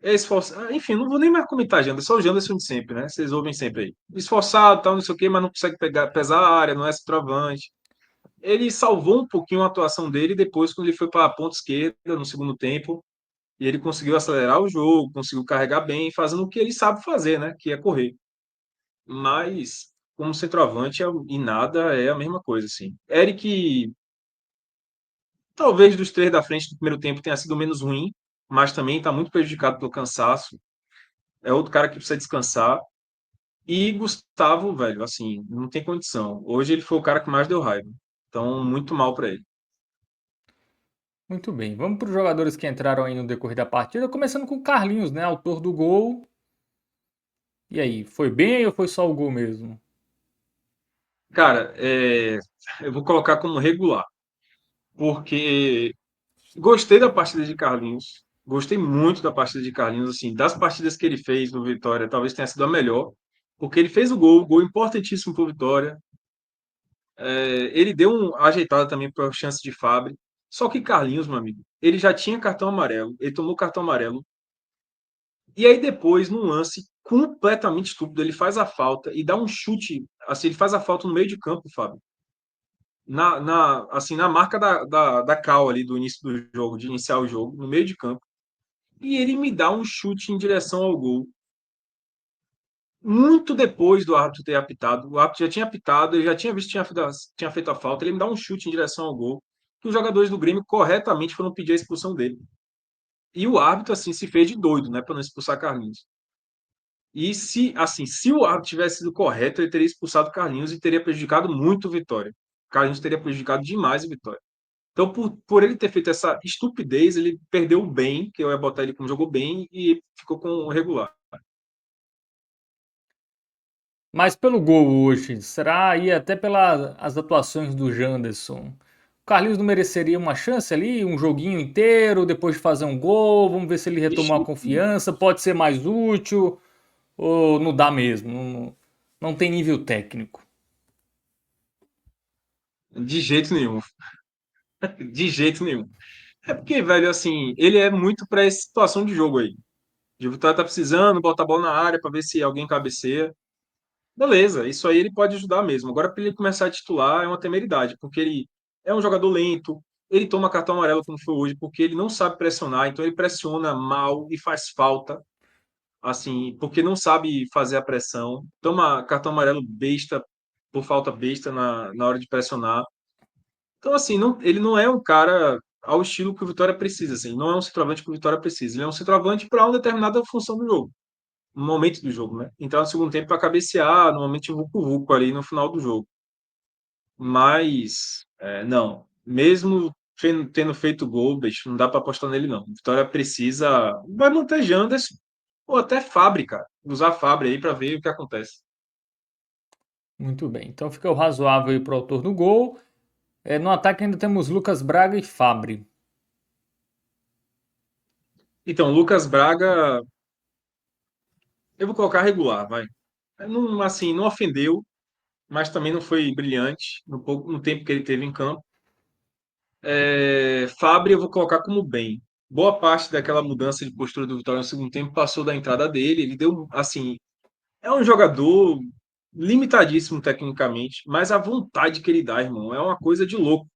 é esforçado. Enfim, não vou nem mais comentar Janderson, só o Janderson de sempre, né? Vocês ouvem sempre aí. Esforçado, tal, não sei o quê, mas não consegue pegar, pesar a área, não é centroavante. Ele salvou um pouquinho a atuação dele depois, quando ele foi para a ponta esquerda no segundo tempo, e ele conseguiu acelerar o jogo, conseguiu carregar bem, fazendo o que ele sabe fazer, né? Que é correr. Mas, como centroavante, e nada é a mesma coisa, assim. Eric, talvez dos três da frente do primeiro tempo tenha sido o menos ruim, mas também está muito prejudicado pelo cansaço. É outro cara que precisa descansar. E Gustavo, velho, assim, não tem condição. Hoje ele foi o cara que mais deu raiva. Então, muito mal para ele. Muito bem. Vamos para os jogadores que entraram aí no decorrer da partida, começando com o Carlinhos, né? Autor do gol. E aí, foi bem ou foi só o gol mesmo? Cara, eu vou colocar como regular, porque gostei da partida de Carlinhos. Gostei muito da partida de Carlinhos, assim, das partidas que ele fez no Vitória, talvez tenha sido a melhor, porque ele fez o gol importantíssimo para o Vitória. Ele deu uma ajeitada também para a chance de Fábio. Só que Carlinhos, meu amigo, ele já tinha cartão amarelo, ele tomou cartão amarelo. E aí depois, num lance completamente estúpido, ele faz a falta e dá um chute, assim, ele faz a falta no meio de campo, Fábio. Assim, na marca da cal ali do início do jogo, de iniciar o jogo, no meio de campo. E ele me dá um chute em direção ao gol. Muito depois do árbitro ter apitado. O árbitro já tinha apitado, ele já tinha visto que tinha feito a falta. Ele me dá um chute em direção ao gol. Que os jogadores do Grêmio corretamente foram pedir a expulsão dele. E o árbitro, assim, se fez de doido, né, para não expulsar Carlinhos. E se o árbitro tivesse sido correto, ele teria expulsado Carlinhos e teria prejudicado muito o Vitória. Carlinhos teria prejudicado demais o Vitória. Então, por ele ter feito essa estupidez, ele perdeu o bem, que eu ia botar ele como jogou bem, e ficou com o regular. Mas pelo gol hoje, será aí até pelas atuações do Janderson? O Carlinhos não mereceria uma chance ali, um joguinho inteiro, depois de fazer um gol? Vamos ver se ele retomou a confiança. Pode ser mais útil ou não dá mesmo? Não tem nível técnico. De jeito nenhum. De jeito nenhum. É porque, velho, assim, ele é muito para essa situação de jogo aí. De Vitória tá precisando, botar a bola na área para ver se alguém cabeceia. Beleza, isso aí ele pode ajudar mesmo. Agora, para ele começar a titular, é uma temeridade, porque ele é um jogador lento, ele toma cartão amarelo como foi hoje, porque ele não sabe pressionar, então ele pressiona mal e faz falta, assim, porque não sabe fazer a pressão. Toma cartão amarelo besta, por falta besta na hora de pressionar. Então, assim, ele não é um cara ao estilo que o Vitória precisa, assim, não é um centroavante que o Vitória precisa. Ele é um centroavante para uma determinada função do jogo, no momento do jogo, né? Entrar no segundo tempo para cabecear, no momento de vucu-vucu ali no final do jogo. Mas, não, mesmo tendo feito gol, bicho, não dá para apostar nele, não. Vitória precisa, vai manter Janderson, ou até Fábio, cara. Usar Fábio aí para ver o que acontece. Muito bem. Então fica o razoável aí para o autor do gol. No ataque ainda temos Lucas Braga e Fabri. Então, Lucas Braga, eu vou colocar regular, vai. Não, assim, não ofendeu, mas também não foi brilhante no tempo que ele teve em campo. Fábio eu vou colocar como bem. Boa parte daquela mudança de postura do Vitória no segundo tempo passou da entrada dele. Ele deu, assim, é um jogador limitadíssimo tecnicamente, mas a vontade que ele dá, irmão, é uma coisa de louco.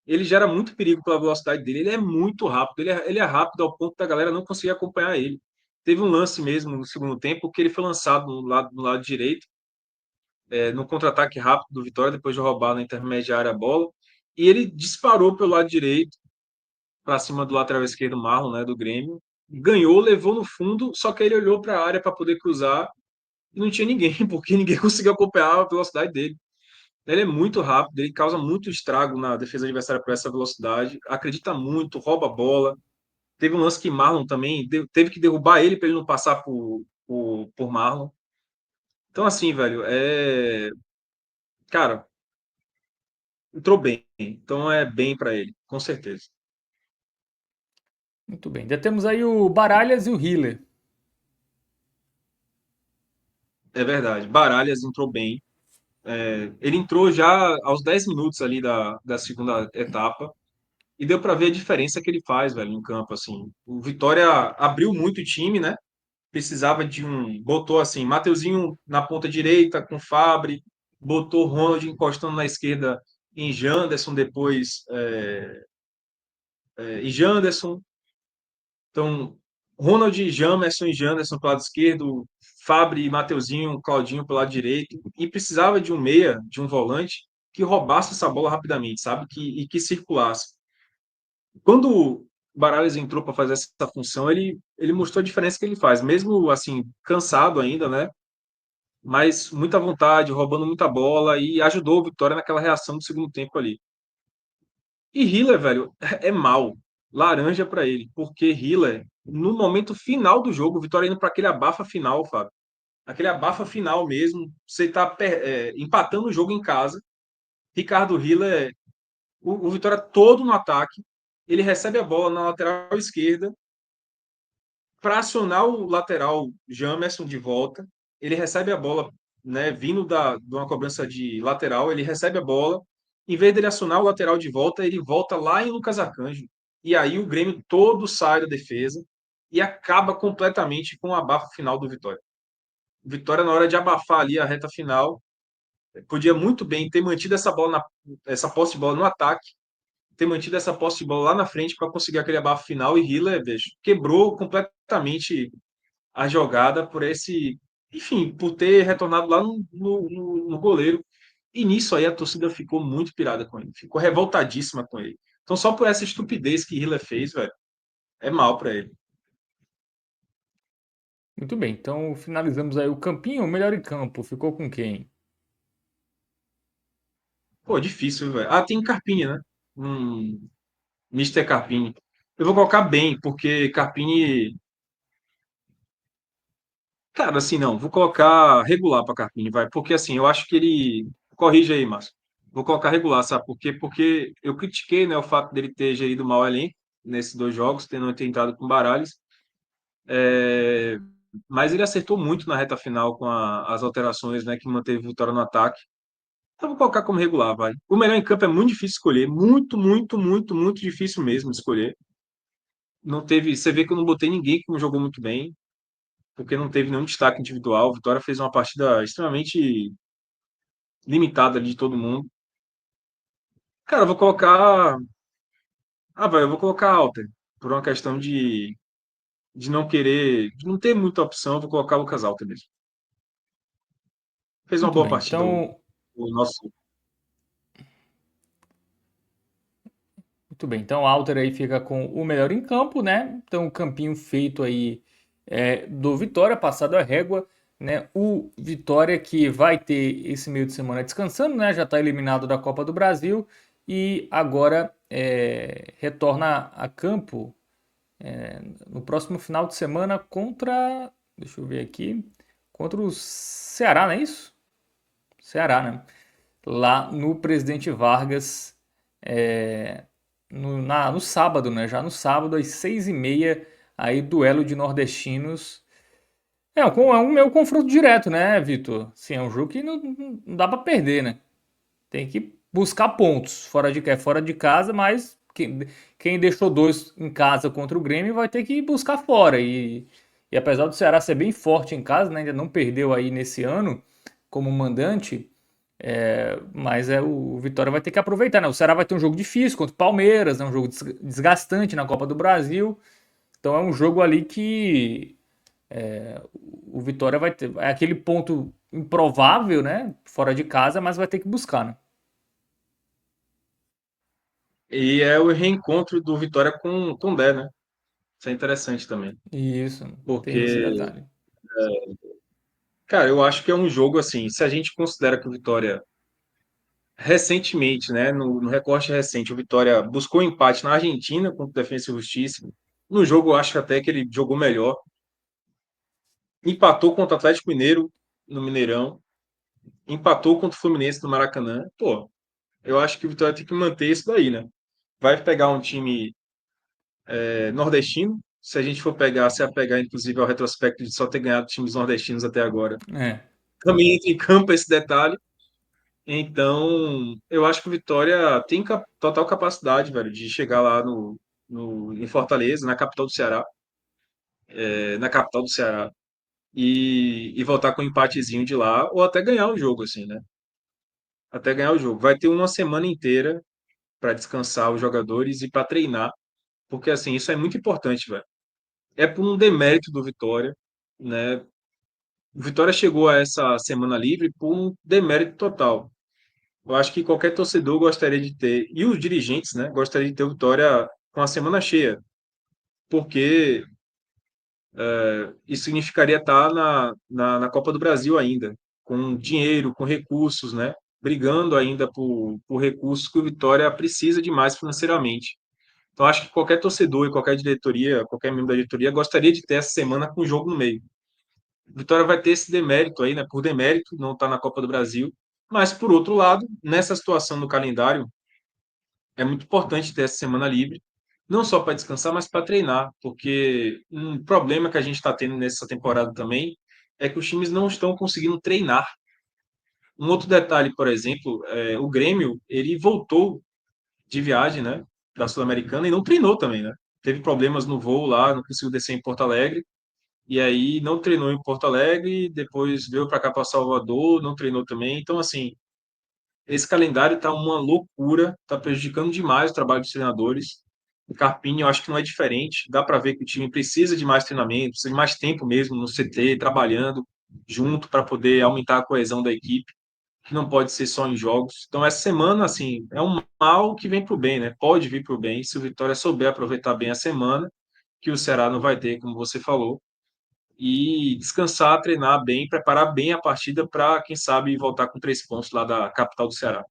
Ele gera muito perigo pela velocidade dele. Ele é muito rápido. Ele é rápido ao ponto da galera não conseguir acompanhar ele. Teve um lance mesmo no segundo tempo que ele foi lançado no lado direito. no contra-ataque rápido do Vitória, depois de roubar na intermediária a bola. E ele disparou pelo lado direito, para cima do lateral esquerdo Marlon, né, do Grêmio. Ganhou, levou no fundo, só que ele olhou para a área para poder cruzar e não tinha ninguém, porque ninguém conseguiu acompanhar a velocidade dele. Ele é muito rápido, ele causa muito estrago na defesa adversária por essa velocidade, acredita muito, rouba a bola. Teve um lance que Marlon também teve que derrubar ele para ele não passar por Marlon. Então, assim, velho, cara, entrou bem. Então é bem para ele, com certeza. Muito bem. Já temos aí o Baralhas e o Hiller. É verdade. Baralhas entrou bem. Ele entrou já aos 10 minutos ali da segunda etapa e deu para ver a diferença que ele faz, velho, no campo, assim. O Vitória abriu muito o time, né? Precisava de botou assim, Mateuzinho na ponta direita com Fabri, botou Ronald encostando na esquerda em Janderson depois e Janderson. Então, Ronald, Jamerson e Janderson pelo lado esquerdo, Fabri, Mateuzinho, Claudinho pelo lado direito, e precisava de um meia, de um volante, que roubasse essa bola rapidamente, sabe? E que circulasse. Quando o Baralhas entrou para fazer essa função, ele mostrou a diferença que ele faz, mesmo assim, cansado ainda, né? Mas muita vontade, roubando muita bola, e ajudou o Vitória naquela reação do segundo tempo ali. E Hiller, velho, é mal. Laranja para ele, porque Hiller, no momento final do jogo, o Vitória indo para aquele abafa final, Fábio. Aquele abafa final mesmo. Você tá empatando o jogo em casa. Ricardo Hiller, o Vitória todo no ataque. Ele recebe a bola na lateral esquerda para acionar o lateral Jamerson de volta. Ele recebe a bola, né, vindo de uma cobrança de lateral, ele recebe a bola. Em vez dele acionar o lateral de volta, ele volta lá em Lucas Arcanjo. E aí o Grêmio todo sai da defesa e acaba completamente com o abafo final do Vitória. O Vitória, na hora de abafar ali a reta final, podia muito bem ter mantido essa posse de bola no ataque, ter mantido essa posse de bola lá na frente para conseguir aquele abafo final. E Hiller, bicho, quebrou completamente a jogada por enfim, por ter retornado lá no goleiro. E nisso aí a torcida ficou muito pirada com ele, ficou revoltadíssima com ele. Então, só por essa estupidez que Hiller fez, velho, é mal para ele. Muito bem. Então finalizamos aí o campinho, o melhor em campo. Ficou com quem? Pô, difícil, velho. Ah, tem Carpini, né? Mister Carpini. Eu vou colocar bem, porque Carpini. Cara, assim, não, vou colocar regular para Carpini, vai. Porque, assim, eu acho que ele. Corrige aí, Márcio. Vou colocar regular, sabe por quê? Porque eu critiquei, né, o fato dele ter gerido mal o elenco nesses dois jogos, tendo ter entrado com Baralhas. Mas ele acertou muito na reta final com as alterações, né, que manteve o Vitória no ataque. Então, vou colocar como regular, vai. O melhor em campo é muito difícil escolher. Muito, muito, muito, muito difícil mesmo de escolher. Não teve. Você vê que eu não botei ninguém que não jogou muito bem, porque não teve nenhum destaque individual. O Vitória fez uma partida extremamente limitada ali de todo mundo. Cara, eu vou colocar. Ah, vai, eu vou colocar Alter. Por uma questão de não querer. De não ter muita opção, eu vou colocar Lucas Alter mesmo. Fez uma Muito boa bem. partida Então, o nosso. muito bem. Então, o Alter aí fica com o melhor em campo, né? Então, o campinho feito aí do Vitória, passado a régua, né? O Vitória que vai ter esse meio de semana descansando, né? Já está eliminado da Copa do Brasil e agora retorna a campo no próximo final de semana contra. Deixa eu ver aqui. Contra o Ceará, não é isso? Ceará, né? Lá no Presidente Vargas, no sábado, né? Já no sábado, às 6h30, aí duelo de nordestinos. É um meu confronto direto, né, Vitor? Sim, é um jogo que não dá para perder, né? Tem que buscar pontos fora de casa, mas quem deixou dois em casa contra o Grêmio vai ter que buscar fora. E apesar do Ceará ser bem forte em casa, né, ainda não perdeu aí nesse ano como mandante, mas o Vitória vai ter que aproveitar, né? O Ceará vai ter um jogo difícil contra o Palmeiras, é um jogo desgastante na Copa do Brasil. Então é um jogo ali que o Vitória vai ter. É aquele ponto improvável, né? Fora de casa, mas vai ter que buscar, né? E é o reencontro do Vitória com o Dé, né? Isso é interessante também. Isso, tem esse Porque, detalhe. cara, eu acho que é um jogo assim, se a gente considera que o Vitória recentemente, né, no recorte recente, o Vitória buscou empate na Argentina contra o Defensa e Justiça. No jogo, eu acho até que ele jogou melhor. Empatou contra o Atlético Mineiro no Mineirão. Empatou contra o Fluminense no Maracanã. Pô, eu acho que o Vitória tem que manter isso daí, né? Vai pegar um time nordestino. Se a gente for pegar, se apegar, inclusive, ao retrospecto de só ter ganhado times nordestinos até agora. É. Também entra em campo esse detalhe. Então, eu acho que o Vitória tem total capacidade, velho, de chegar lá em Fortaleza, na capital do Ceará, na capital do Ceará, e voltar com um empatezinho de lá, ou até ganhar o jogo, assim, né? Até ganhar o jogo. Vai ter uma semana inteira para descansar os jogadores e para treinar, porque, assim, isso é muito importante, velho. É por um demérito do Vitória, né? O Vitória chegou a essa semana livre por um demérito total. Eu acho que qualquer torcedor gostaria de ter, e os dirigentes, né, gostaria de ter o Vitória com a semana cheia, porque isso significaria estar na Copa do Brasil ainda, com dinheiro, com recursos, né, brigando ainda por recursos que o Vitória precisa de mais financeiramente. Então, acho que qualquer torcedor e qualquer diretoria, qualquer membro da diretoria gostaria de ter essa semana com o jogo no meio. Vitória vai ter esse demérito aí, né? Por demérito, não está na Copa do Brasil. Mas, por outro lado, nessa situação do calendário, é muito importante ter essa semana livre, não só para descansar, mas para treinar, porque um problema que a gente está tendo nessa temporada também é que os times não estão conseguindo treinar. Um outro detalhe, por exemplo, o Grêmio, ele voltou de viagem, né, da Sul-Americana e não treinou também, né? Teve problemas no voo lá, não conseguiu descer em Porto Alegre, e aí não treinou em Porto Alegre, depois veio para cá para Salvador, não treinou também. Então, assim, esse calendário está uma loucura, está prejudicando demais o trabalho dos treinadores. O Carpini, eu acho que não é diferente. Dá para ver que o time precisa de mais treinamento, precisa de mais tempo mesmo no CT, trabalhando junto para poder aumentar a coesão da equipe, que não pode ser só em jogos. Então, essa semana, assim, é um mal que vem para o bem, né? Pode vir para o bem se o Vitória souber aproveitar bem a semana, que o Ceará não vai ter, como você falou, e descansar, treinar bem, preparar bem a partida para, quem sabe, voltar com 3 pontos lá da capital do Ceará.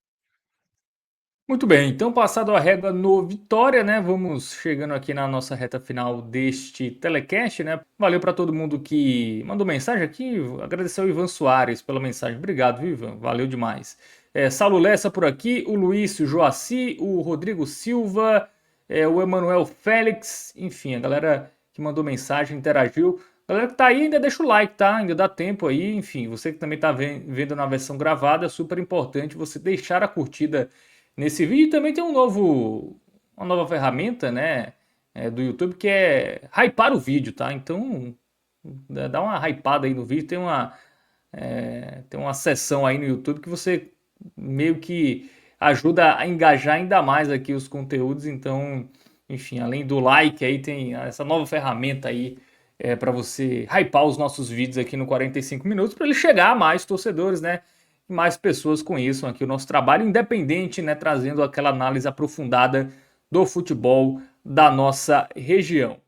Muito bem, então passado a régua no Vitória, né? Vamos chegando aqui na nossa reta final deste telecast, né? Valeu para todo mundo que mandou mensagem aqui. Agradecer ao Ivan Soares pela mensagem. Obrigado, viu, Ivan? Valeu demais. Saulo Lessa por aqui, o Luiz Joaci, o Rodrigo Silva, o Emanuel Félix, enfim, a galera que mandou mensagem, interagiu. Galera que tá aí, ainda deixa o like, tá? Ainda dá tempo aí. Enfim, você que também tá vendo na versão gravada, é super importante você deixar a curtida nesse vídeo. Também tem uma nova ferramenta, né, do YouTube, que é hypar o vídeo, tá? Então, dá uma hypada aí no vídeo. Tem uma seção aí no YouTube que você meio que ajuda a engajar ainda mais aqui os conteúdos. Então, enfim, além do like aí, tem essa nova ferramenta aí para você hypar os nossos vídeos aqui no 45 minutos, para ele chegar a mais torcedores, né? E mais pessoas conheçam aqui o nosso trabalho independente, né? Trazendo aquela análise aprofundada do futebol da nossa região.